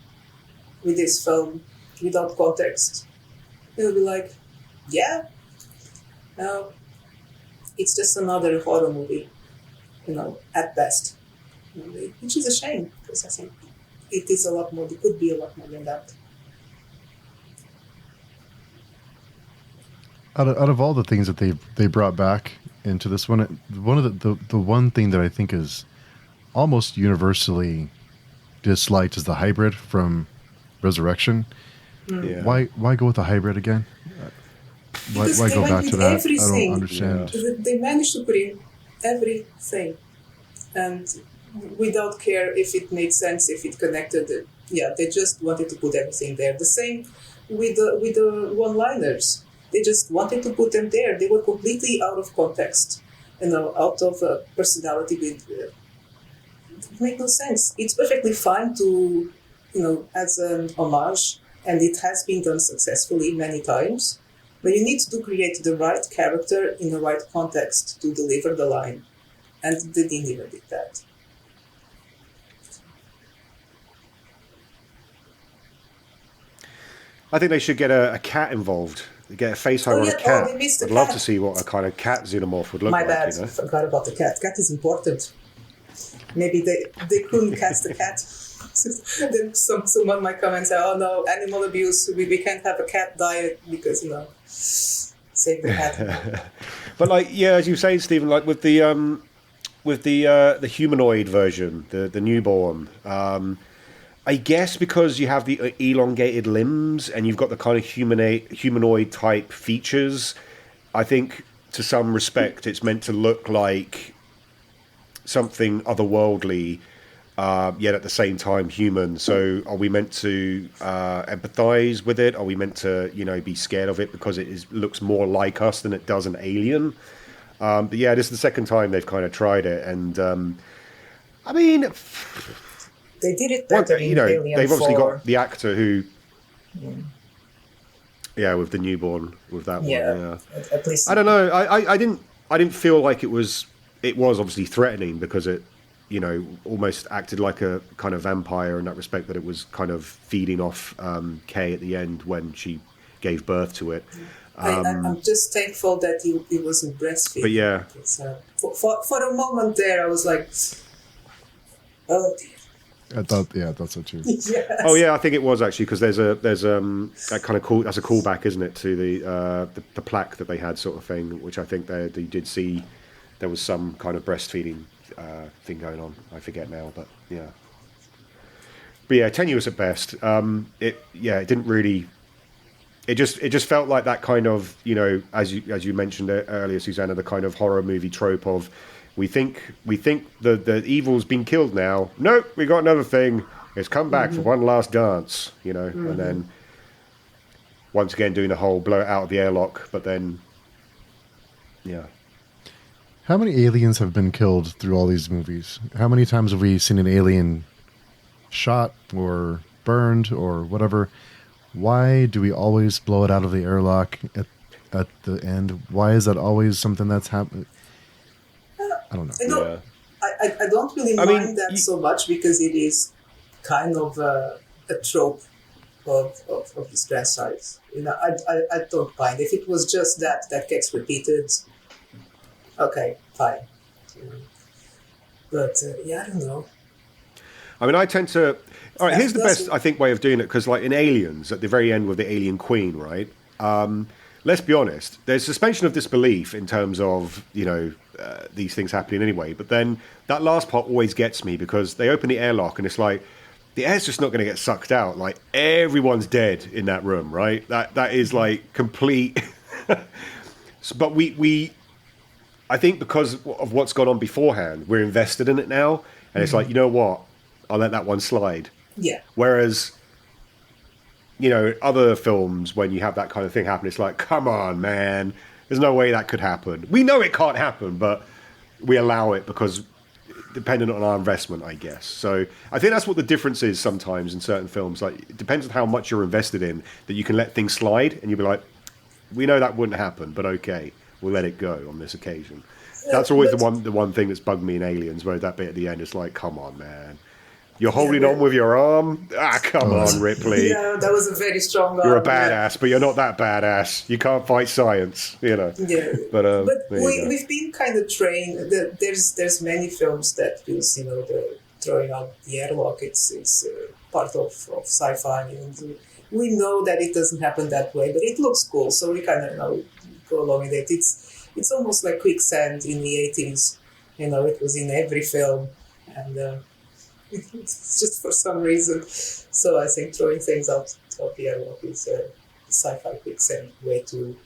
C: with this film without context, they'll be like, yeah, no, it's just another horror movie, at best. Which is a shame, because I think it is a lot more, it could be a lot more than that.
A: Out of all the things that they brought back into this one of the one thing that I think is almost universally disliked is the hybrid from Resurrection.
B: Yeah.
A: Why go with the hybrid again? Why go back to that?
C: Everything.
A: I don't understand.
C: Yeah. They managed to put in everything, and without care if it made sense, if it connected. They just wanted to put everything there. The same with the one-liners. They just wanted to put them there. They were completely out of context, out of personality. It made no sense. It's perfectly fine to, as an homage, and it has been done successfully many times. But you need to create the right character in the right context to deliver the line. And they didn't even do that.
B: I think they should get a cat involved. Get a face hugger on a cat. I'd love to see what a kind of cat xenomorph would look like.
C: My bad, I forgot about the cat. Cat is important. Maybe they couldn't cast the cat. Then someone might come and say, oh no, animal abuse, we can't have a cat diet because, save the cat.
B: But as you say, Stephen, like with the humanoid version, the newborn, I guess because you have the elongated limbs and you've got the kind of humanoid type features, I think to some respect it's meant to look like something otherworldly, yet at the same time human. So are we meant to empathize with it? Are we meant to, be scared of it because it looks more like us than it does an alien? But this is the second time they've kind of tried it. And I mean...
C: They did it better in Alien
B: they've obviously
C: 4.
B: got the actor who... with the newborn, with that one.
C: At least...
B: I don't know. I didn't... I didn't feel like it was obviously threatening because it, almost acted like a kind of vampire in that respect, that it was kind of feeding off Kay at the end when she gave birth to it.
C: I'm just thankful that he wasn't breastfeeding.
B: But yeah.
C: For a moment there, I was like, oh dear.
A: I thought so too.
C: Yes.
B: Oh yeah, I think it was actually, because there's that kind of that's a callback, isn't it, to the plaque that they had, sort of thing, which I think they did see there was some kind of breastfeeding thing going on. I forget now, but yeah. But yeah, tenuous at best. It didn't really. It just felt like that kind of, as you mentioned earlier, Susanna, the kind of horror movie trope of we think the evil's been killed now. Nope, we got another thing. It's come back for one last dance, and then once again doing the whole blow it out of the airlock. But then, yeah.
A: How many aliens have been killed through all these movies? How many times have we seen an alien shot or burned or whatever? Why do we always blow it out of the airlock at the end? Why is that always something that's happening? I don't know.
C: I don't really mind that so much, because it is kind of a trope of these franchise. I don't mind. If it was just that gets repeated, okay, fine. But I don't know.
B: I mean, I tend to. All right, here's the best, I think, way of doing it, because, like in Aliens, at the very end with the alien queen, right? Let's be honest. There's suspension of disbelief in terms of these things happening anyway. But then that last part always gets me, because they open the airlock and it's like the air's just not going to get sucked out. Like, everyone's dead in that room, right? That is like complete. But we I think because of what's gone on beforehand, we're invested in it now, and it's like, you know what? I'll let that one slide.
C: Yeah.
B: Whereas, other films, when you have that kind of thing happen, it's like, come on, man. There's no way that could happen. We know it can't happen, but we allow it because dependent on our investment, I guess. So I think that's what the difference is sometimes in certain films. Like, it depends on how much you're invested in, that you can let things slide and you'll be like, we know that wouldn't happen, but okay, we'll let it go on this occasion. That's always the one thing that's bugged me in Aliens, where that bit at the end is like, come on, man. You're holding on with your arm? Come on, Ripley.
C: Yeah, that was a very strong arm.
B: You're a badass, but you're not that badass. You can't fight science,
C: Yeah.
B: But
C: we've been kind of trained. There's many films that use, the throwing out the airlock. It's part of sci-fi. And we know that it doesn't happen that way, but it looks cool, so we kind of go along with it. It's almost like quicksand in the 80s. It was in every film, and it's just for some reason. So I think throwing things out of the airlock is a sci-fi quicksand way to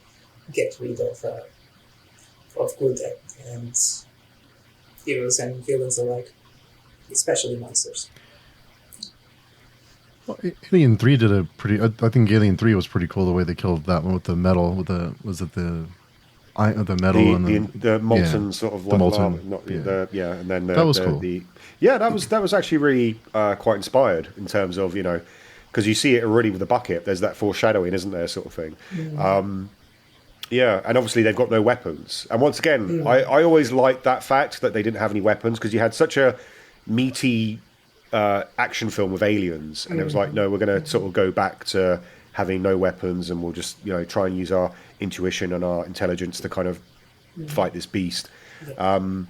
C: get rid of good and heroes and villains alike, especially monsters.
A: Well, Alien 3 did a pretty. I think Alien 3 was pretty cool, the way they killed that one with the metal. With the metal and
B: the molten sort of
A: the molten,
B: and then
A: that was cool.
B: That was actually really quite inspired in terms of because you see it already with the bucket. There's that foreshadowing, isn't there, sort of thing. And obviously they've got no weapons. And once again, I always liked that fact that they didn't have any weapons, because you had such a meaty action film with aliens, and it was like, no, we're going to sort of go back to having no weapons, and we'll just try and use our intuition and our intelligence to kind of fight this beast. But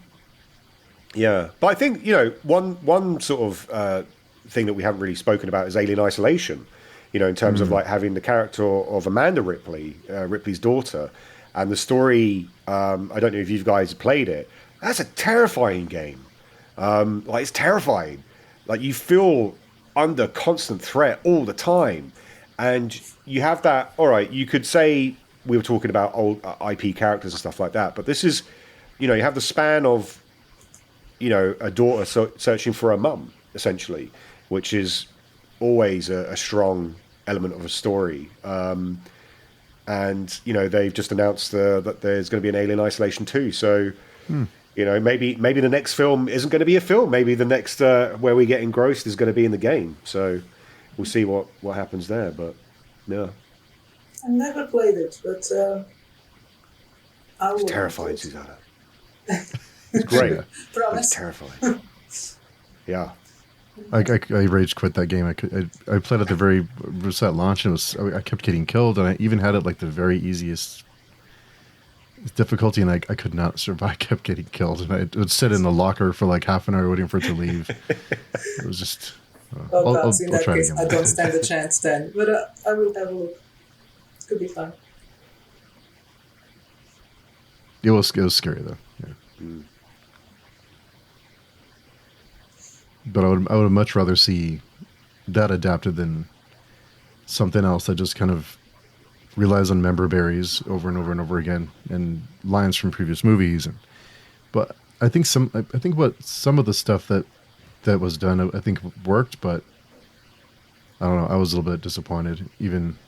B: I think one sort of thing that we haven't really spoken about is Alien Isolation. In terms of like having the character of Amanda Ripley, Ripley's daughter, and the story. I don't know if you guys played it. That's a terrifying game. It's terrifying. Like, you feel under constant threat all the time. And you have that, all right, you could say we were talking about old IP characters and stuff like that, but this is, you have the span of, a daughter searching for a mum, essentially, which is always a strong element of a story. And, they've just announced that there's going to be an Alien Isolation 2, so... maybe the next film isn't going to be a film. Maybe the next where we get engrossed is going to be in the game. So we'll see what happens there. But yeah,
C: I never played it, but I
B: It's
C: will
B: terrifying,
C: include.
B: Susanna. It's great, but it's
C: Promise.
B: terrifying. Yeah.
A: I rage quit that game. I played at the very set launch, and I kept getting killed, and I even had it like the very easiest difficulty, and I could not survive. I kept getting killed, and I would sit in the locker for like half an hour waiting for it to leave. It was just.
C: Oh, that's in
A: I'll
C: that
A: try it
C: case,
A: again.
C: I don't stand a chance then. But I will have a look. It could be fun.
A: It was scary though. Yeah. But I would much rather see that adapted than something else that just kind of relies on member berries over and over and over again and lines from previous movies. But I think some of the stuff that was done, I think worked, but I don't know. I was a little bit disappointed. Even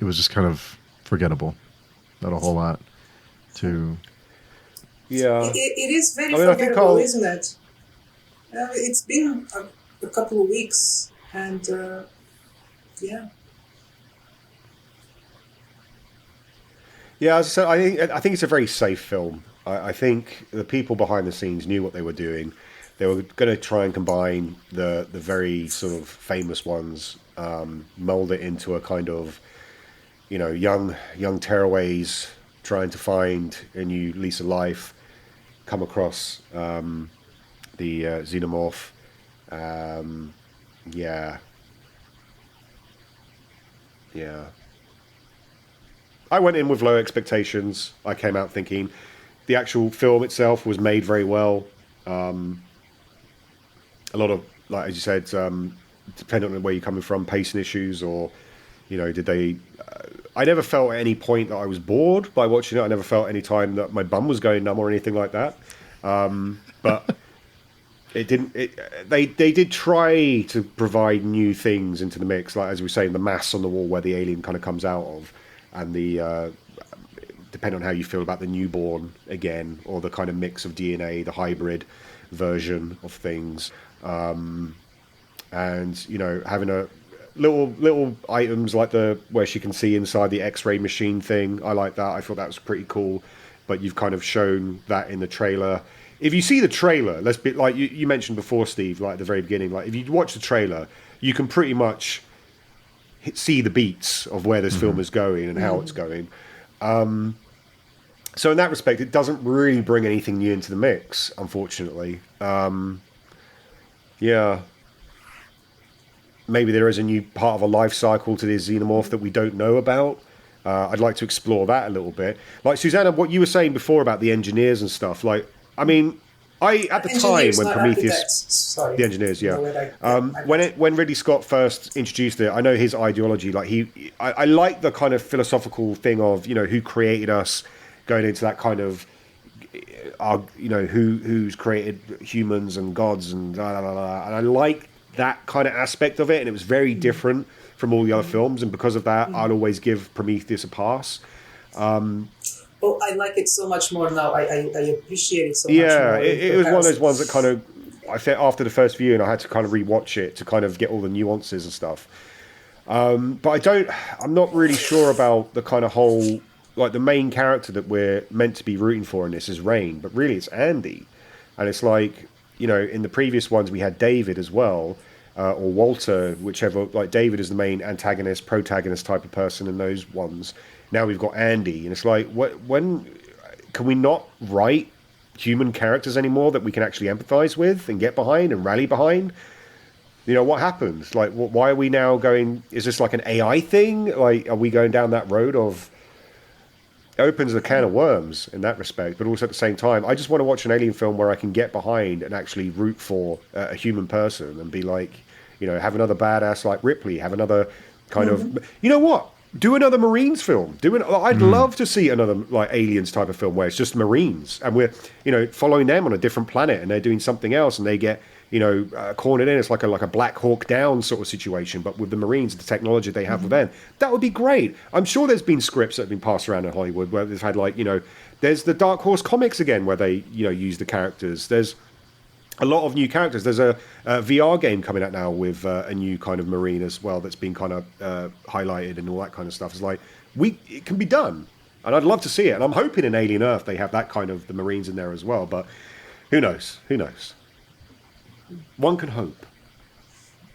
A: it was just kind of forgettable. Not a whole lot to.
B: Yeah.
C: It is very
B: I mean, I think
C: forgettable, isn't it? It's been a couple of weeks, and yeah.
B: Yeah, as I said, I think it's a very safe film. I think the people behind the scenes knew what they were doing. They were going to try and combine the very sort of famous ones, mold it into a kind of, young tearaways trying to find a new lease of life, come across the xenomorph. Yeah. I went in with low expectations. I came out thinking the actual film itself was made very well. A lot of, like as you said, depending on where you're coming from, pacing issues, or did they? I never felt at any point that I was bored by watching it. I never felt any time that my bum was going numb or anything like that. But it didn't. They did try to provide new things into the mix, like as we were saying, the mass on the wall where the alien kind of comes out of, and the depending on how you feel about the newborn again, or the kind of mix of DNA, the hybrid version of things, and having a little items like the where she can see inside the X-ray machine thing. I like that. I thought that was pretty cool. But you've kind of shown that in the trailer. If you see the trailer, let's be like you mentioned before, Steve, like at the very beginning, like if you watch the trailer, you can pretty much see the beats of where this film is going and how it's going. So in that respect, it doesn't really bring anything new into the mix, unfortunately. Yeah. Maybe there is a new part of a life cycle to this xenomorph that we don't know about. I'd like to explore that a little bit. Like, Susanna, what you were saying before about the engineers and stuff, like, I mean, at the time when Prometheus... The engineers, yeah. When Ridley Scott first introduced it, I know his ideology, like, I like the kind of philosophical thing of, who created us, going into that kind of, who's created humans and gods and blah, blah, blah. And I like that kind of aspect of it, and it was very different from all the other films, and because of that, I'll always give Prometheus a pass.
C: Oh, I like it so much more now. I appreciate it so much more.
B: Yeah, it was one of those ones that kind of, I think after the first viewing, I had to kind of rewatch it to kind of get all the nuances and stuff. But I'm not really sure about the kind of whole, like the main character that we're meant to be rooting for in this is Rain, but really it's Andy. And it's like, in the previous ones we had David as well, or Walter, whichever, like David is the main antagonist, protagonist type of person in those ones. Now we've got Andy, and it's like, when can we not write human characters anymore that we can actually empathize with and get behind and rally behind? What happens? Like, why are we now going? Is this like an AI thing? Like, are we going down that road of? It opens a can of worms in that respect, but also at the same time, I just want to watch an alien film where I can get behind and actually root for a human person and be like, have another badass like Ripley, have another kind of, what? Do another Marines film. I'd love to see another like Aliens type of film where it's just Marines and we're, following them on a different planet and they're doing something else and they get, cornered in. It's like a Black Hawk Down sort of situation, but with the Marines, the technology they have with them, that would be great. I'm sure there's been scripts that have been passed around in Hollywood where they've had there's the Dark Horse comics again where they, use the characters. There's a lot of new characters. There's a VR game coming out now with a new kind of Marine as well that's been kind of highlighted and all that kind of stuff. It's like, it can be done. And I'd love to see it. And I'm hoping in Alien Earth they have that kind of the Marines in there as well. But who knows? Who knows? One can hope.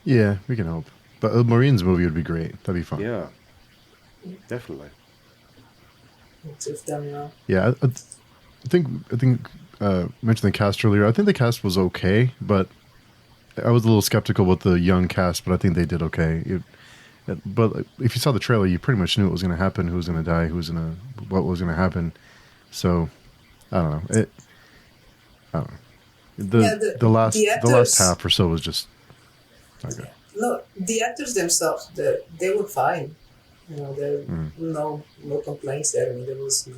A: Yeah, we can hope. But a Marines movie would be great. That'd be fun.
B: Yeah, definitely.
C: If them,
A: Yeah, I think mentioned the cast earlier. I think the cast was okay, but I was a little skeptical with the young cast, but I think they did okay. But if you saw the trailer, you pretty much knew what was going to happen, who was going to die, what was going to happen. So I don't know. I don't know. The last half or so was just not good.
C: No, the actors themselves, they were fine. There no complaints there. I mean, there was no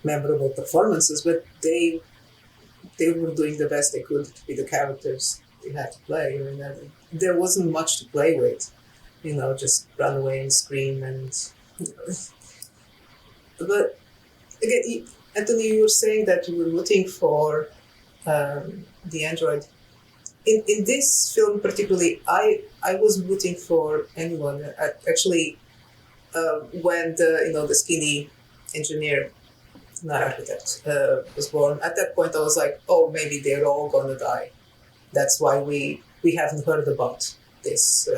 C: memorable performances, but they were doing the best they could to be the characters they had to play. I mean, there wasn't much to play with. Just run away and scream and. But again, Anthony, you were saying that you were rooting for the android. In this film particularly, I was rooting for anyone. Actually, when the skinny engineer, not architect, was born, at that point I was like, oh, maybe they're all gonna die. That's why we haven't heard about this.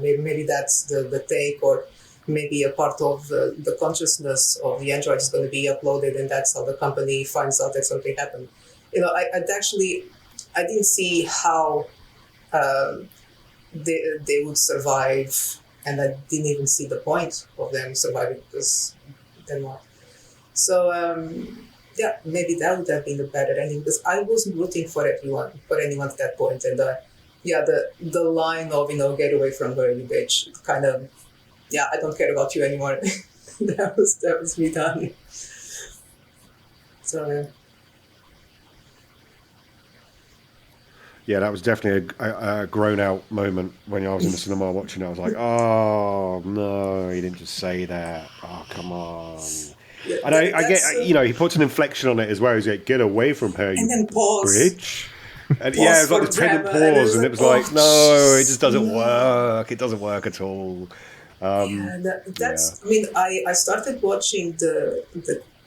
C: Maybe that's the take, or maybe a part of the consciousness of the android is going to be uploaded, and that's how the company finds out that something happened. I didn't see how they would survive, and I didn't even see the point of them surviving because they're not. So maybe that would have been the better ending, because I wasn't rooting for anyone at that point, and the line of get away from her, you bitch, kind of I don't care about you anymore. that was me done. So.
B: Yeah, that was definitely a grown-out moment when I was in the cinema watching it. I was like, oh, no, he didn't just say that. Oh, come on. Yeah, and I get, he puts an inflection on it as well. He's like, get away from her, you
C: then pause.
B: Bitch. And it was like this pregnant pause, and it was like, no, it just doesn't work. It doesn't work at all.
C: That's. I mean, I started watching the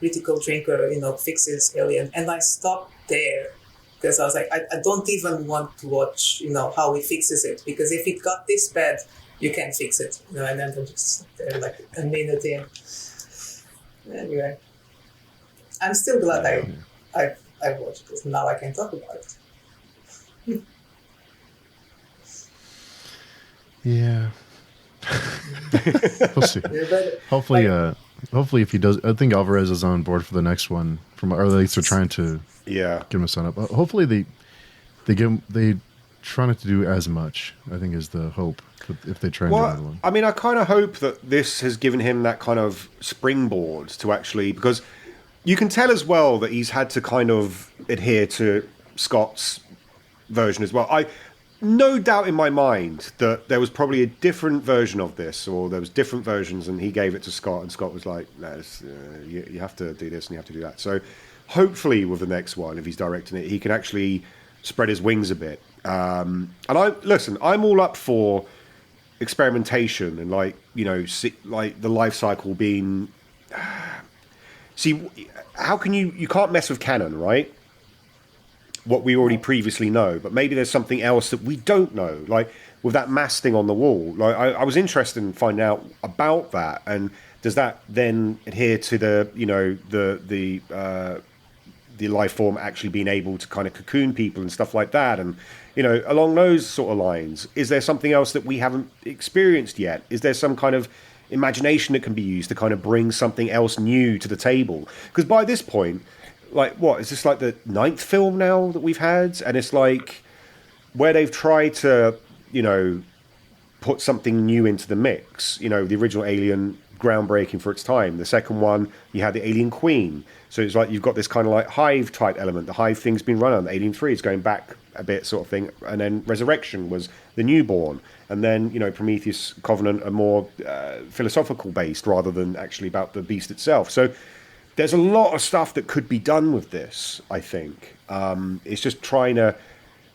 C: Critical Drinker, fixes Alien, and I stopped there. Because I was like, I don't even want to watch, how he fixes it. Because if it got this bad, you can't fix it. And then I'm just there like a minute in. Anyway, I'm still glad I watched it, because now I can talk about it.
A: Yeah. We'll see. Hopefully, if he does, I think Alvarez is on board for the next one. Or at least they're trying to give him a sign up. Hopefully they try not to do as much, I think, is the hope if they try and do another one.
B: I mean, I kind of hope that this has given him that kind of springboard to actually, because you can tell as well that he's had to kind of adhere to Scott's version as well. No doubt in my mind that there was probably a different version of this, or there was different versions, and he gave it to Scott, and Scott was like, no, you have to do this and you have to do that. So hopefully with the next one, if he's directing it, he can actually spread his wings a bit. And I'm all up for experimentation and like the life cycle being... See, how can you can't mess with canon, right? What we already previously know, but maybe there's something else that we don't know, like with that mass thing on the wall. Like I was interested in finding out about that, and does that then adhere to the life form actually being able to kind of cocoon people and stuff like that, and along those sort of lines, is there something else that we haven't experienced yet? Is there some kind of imagination that can be used to kind of bring something else new to the table? Because by this point, like, what is this, like the 9th film now that we've had? And it's like where they've tried to, put something new into the mix. The original Alien, groundbreaking for its time. The second one, you had the Alien Queen. So it's like you've got this kind of like Hive type element. The Hive thing's been run on. Alien 3 is going back a bit sort of thing. And then Resurrection was the newborn. And then, Prometheus, Covenant are more philosophical based rather than actually about the beast itself. So there's a lot of stuff that could be done with this, I think. It's just trying to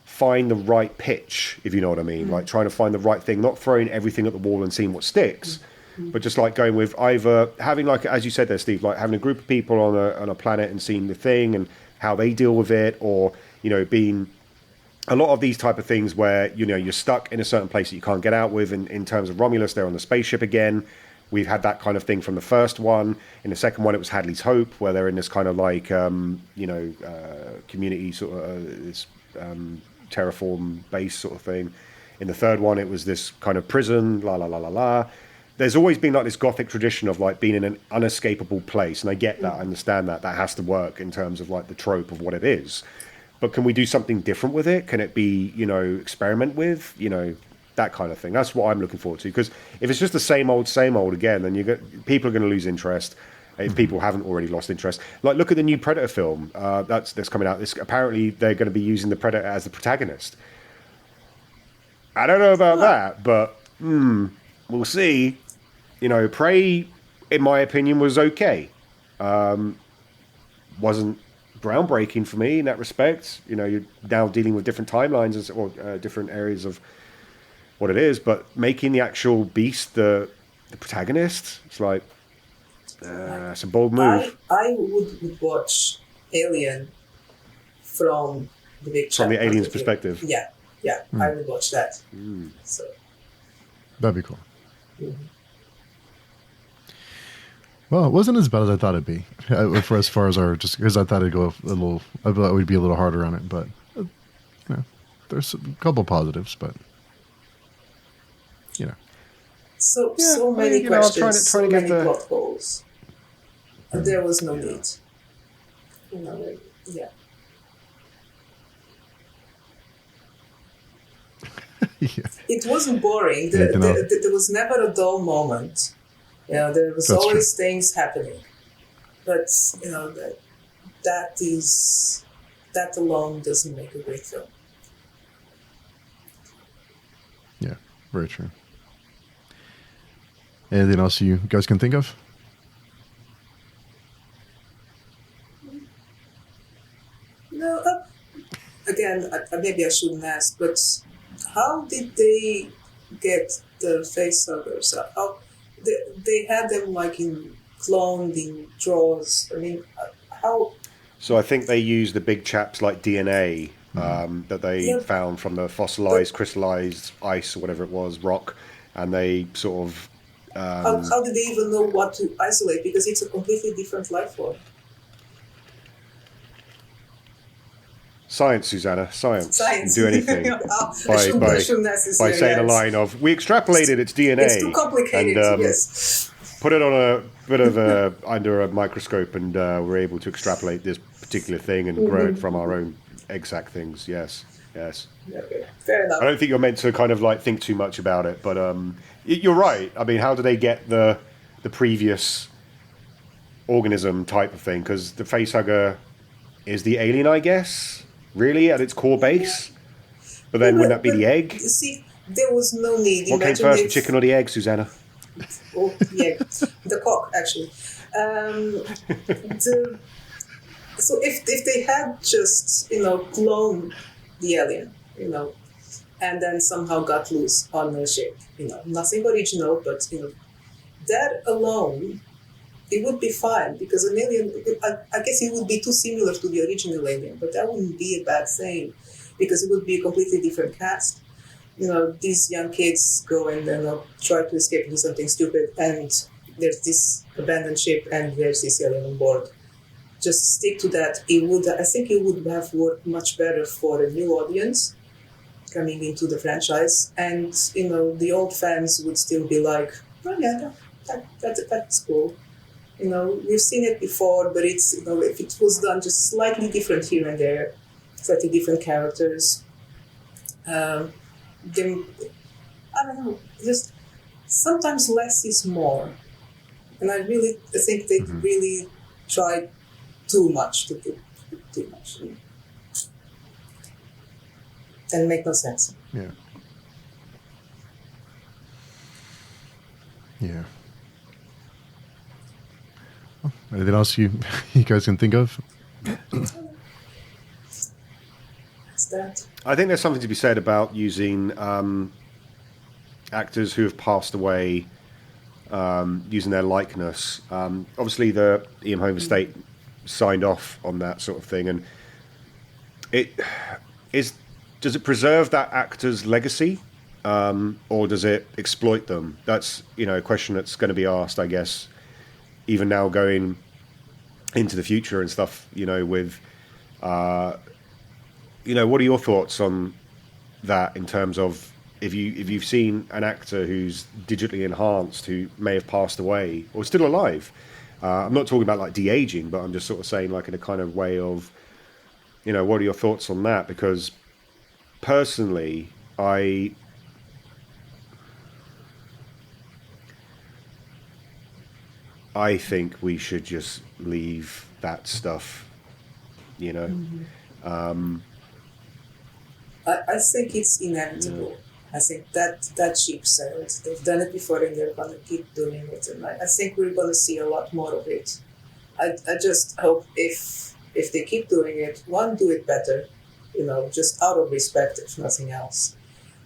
B: find the right pitch, if you know what I mean. Like trying to find the right thing, not throwing everything at the wall and seeing what sticks. but just like going with either having, like as you said there, Steve, like having a group of people on a planet and seeing the thing and how they deal with it, or being a lot of these type of things where you're stuck in a certain place that you can't get out with. In terms of Romulus, they're on the spaceship again. We've had that kind of thing from the first one. In the second one, it was Hadley's Hope, where they're in this kind of like community sort of this terraform base sort of thing. In the third one, it was this kind of prison, la la la la la. There's always been like this gothic tradition of like being in an unescapable place, and I get that, I understand that has to work in terms of like the trope of what it is. But can we do something different with it? Can it be, experiment with, that kind of thing? That's what I'm looking forward to. Because if it's just the same old again, then people are going to lose interest. If people haven't already lost interest, like look at the new Predator film that's coming out. Apparently they're going to be using the Predator as the protagonist. I don't know about that, but we'll see. Prey, in my opinion, was okay. Wasn't groundbreaking for me in that respect. You're now dealing with different timelines or different areas of what it is, but making the actual beast the protagonist, it's like it's a bold move.
C: I would watch Alien from the big
B: from the alien's perspective.
C: Yeah, I would watch that. So
A: That'd be cool.
C: Mm-hmm.
A: Well, it wasn't as bad as I thought it'd be. For as far as our, just because I thought it'd go a little, I thought we'd be a little harder on it, but there's a couple positives, but
C: so many questions, so many plot holes. There was no need. Yeah. It wasn't boring. There was never a dull moment. There was always things happening. But that alone doesn't make a great film.
A: Yeah, very true. Anything else you guys can think of?
C: No. Again, maybe I shouldn't ask, but how did they get the facehuggers? How they had them like cloned in drawers? I mean, how?
B: So I think they used the big chaps like DNA that they found from the fossilized, crystallized ice or whatever it was, rock, and they sort of.
C: How did they even know what to isolate? Because it's a completely different life form.
B: Science, Susanna, science.
C: Science.
B: Do anything by saying a line of, we extrapolated its DNA.
C: It's too complicated,
B: and,
C: yes.
B: Put it on a bit of under a microscope, and we're able to extrapolate this particular thing and grow it from our own exact things. Yes.
C: Okay. Fair enough.
B: I don't think you're meant to kind of like think too much about it, but you're right. I mean, how do they get the previous organism type of thing? Because the facehugger is the alien, I guess, really, at its core base. But then wouldn't that be the egg?
C: You see, there was no need.
B: What came first, the chicken or the egg, Susanna?
C: Oh, the egg. The cock, actually. So if they had just, cloned the alien, and then somehow got loose on the ship, nothing original, but, that alone, it would be fine, because an alien, I guess it would be too similar to the original alien, but that wouldn't be a bad thing, because it would be a completely different cast. These young kids go and try to escape and do something stupid, and there's this abandoned ship, and there's this alien on board. Just stick to that. I think it would have worked much better for a new audience coming into the franchise, and the old fans would still be like, oh yeah, that's cool. We've seen it before, but it's if it was done just slightly different here and there, slightly different characters, then I don't know. Just sometimes less is more, and I think they really tried too much to do too much, and make no sense.
A: Yeah. Well, anything else you guys can think of?
C: That's that.
B: I think there's something to be said about using actors who have passed away using their likeness. Obviously, the Ian Holmes estate signed off on that sort of thing, and does it preserve that actor's legacy, or does it exploit them? That's a question that's going to be asked, I guess, even now going into the future and stuff. With what are your thoughts on that in terms of if you've seen an actor who's digitally enhanced who may have passed away or still alive? I'm not talking about like de-aging, but I'm just sort of saying like in a kind of way of, what are your thoughts on that? Because personally, I think we should just leave that stuff,
C: I think it's inevitable. I think that ship sailed. They've done it before and they're going to keep doing it. And I think we're going to see a lot more of it. I just hope if they keep doing it, one, do it better, just out of respect, if nothing else.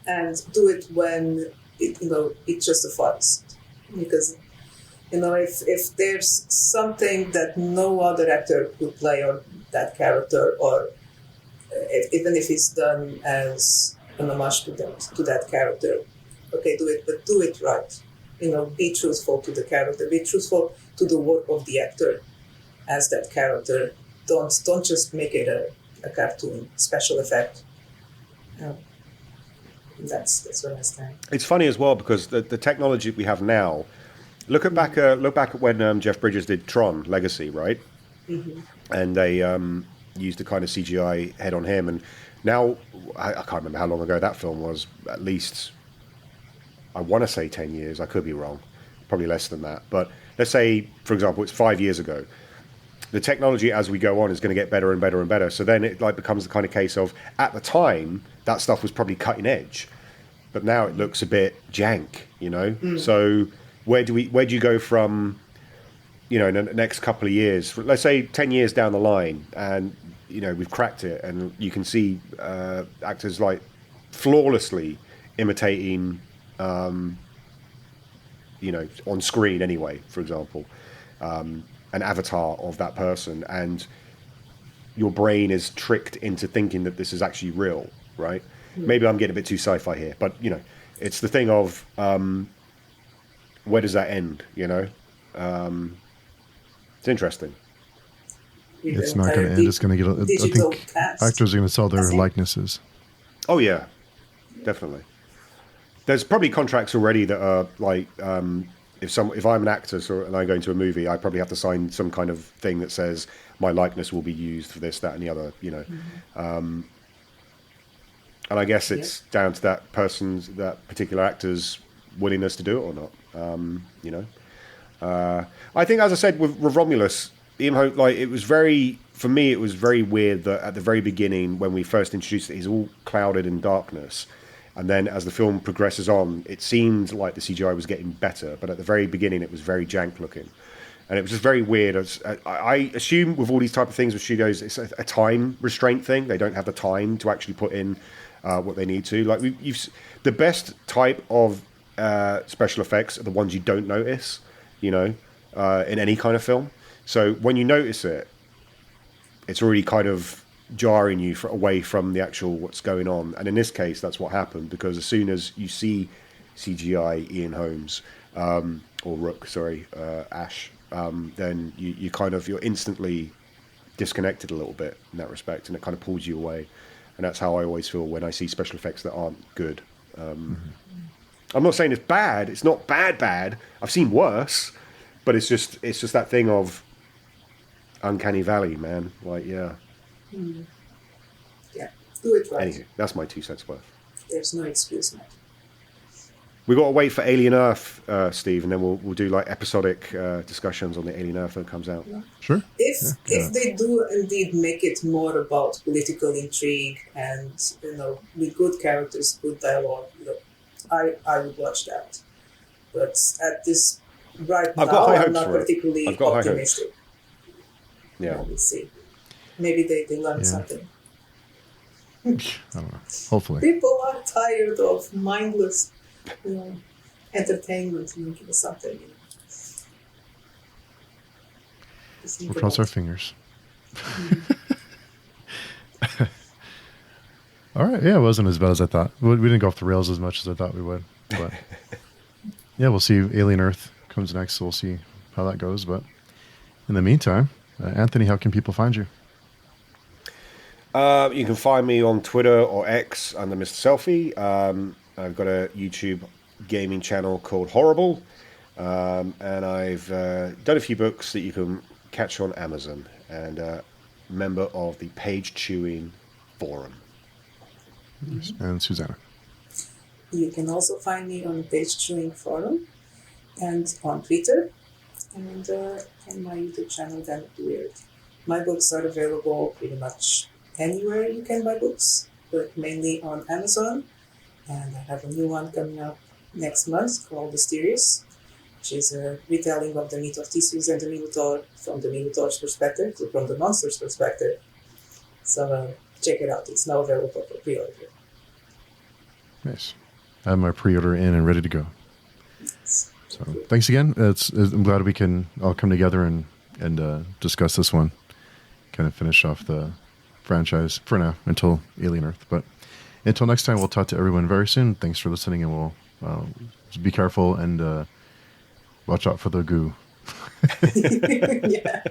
C: And do it when, it justifies. Because, if there's something that no other actor could play on that character, or even if it's done as an homage to that character, okay, do it, but do it right. Be truthful to the character, be truthful to the work of the actor as that character. Don't just make it a cartoon special effect. That's what I stand.
B: It's funny as well because the technology we have now. Look back at when Jeff Bridges did Tron Legacy, right? Mm-hmm. And they used the kind of CGI head on him, and now I can't remember how long ago that film was. At least I want to say 10 years. I could be wrong, probably less than that. But let's say, for example, it's 5 years ago. The technology as we go on is going to get better and better and better. So then it like becomes the kind of case of at the time that stuff was probably cutting edge, but now it looks a bit jank, So where do you go from, in the next couple of years? Let's say 10 years down the line, and we've cracked it, and you can see actors like flawlessly imitating, on screen anyway, for example. An avatar of that person, and your brain is tricked into thinking that this is actually real, right? Maybe I'm getting a bit too sci-fi here, but it's the thing of where does that end? It's interesting.
A: It's not going to end. It's going to get. I think actors are going to sell their likenesses.
B: Oh yeah, definitely. There's probably contracts already that are like. If I'm an actor and I go into a movie, I probably have to sign some kind of thing that says my likeness will be used for this, that, and the other. And I guess it's down to that particular actor's willingness to do it or not. I think, as I said, with Romulus, it was very weird that at the very beginning when we first introduced it, he's all clouded in darkness. And then as the film progresses on, it seemed like the CGI was getting better. But at the very beginning, it was very jank looking. And it was just very weird. I assume with all these type of things with studios, it's a time restraint thing. They don't have the time to actually put in what they need to. Like the best type of special effects are the ones you don't notice, in any kind of film. So when you notice it, it's already kind of jarring you away from the actual what's going on. And in this case, that's what happened, because as soon as you see CGI Ian Holmes, or Rook, sorry, Ash, then you're instantly disconnected a little bit in that respect, and it kind of pulls you away. And that's how I always feel when I see special effects that aren't good. I'm not saying it's bad. It's not bad. I've seen worse, but it's just that thing of uncanny valley, man. Like, yeah.
C: Yeah, do it right.
B: Anyway, that's my 2 cents worth.
C: There's no excuse, man.
B: We've got to wait for Alien Earth, Steve, and then we'll do like episodic discussions on the Alien Earth when it comes out.
C: Yeah.
A: Sure.
C: If they do indeed make it more about political intrigue and with good characters, good dialogue, I would watch that. But at this I'm not particularly optimistic.
B: Yeah,
C: we'll see. Maybe they learned something.
A: I don't know. Hopefully.
C: People are tired of mindless, entertainment, give us something.
A: We'll cross our fingers. All right. Yeah, it wasn't as bad as I thought. We didn't go off the rails as much as I thought we would. But yeah, we'll see. Alien Earth comes next, so we'll see how that goes. But in the meantime, Anthony, how can people find you?
B: You can find me on Twitter or X under Mr. Selfie. I've got a YouTube gaming channel called Horrible. And I've done a few books that you can catch on Amazon, and member of the Page Chewing Forum.
A: And Susanna.
C: You can also find me on the Page Chewing Forum and on Twitter and on my YouTube channel, Damn It Weird. My books are available pretty much anywhere you can buy books, but mainly on Amazon. And I have a new one coming up next month called Mysterious, which is a retelling of the myth of Theseus and the Minotaur from the Minotaur's perspective, from the monster's perspective. So check it out. It's now available for pre-order.
A: Nice. I have my pre-order in and ready to go. So thanks again. I'm glad we can all come together and discuss this one. Kind of finish off the franchise for now until Alien Earth. But until next time, we'll talk to everyone very soon. Thanks for listening, and we'll be careful and watch out for the goo.
C: Yeah.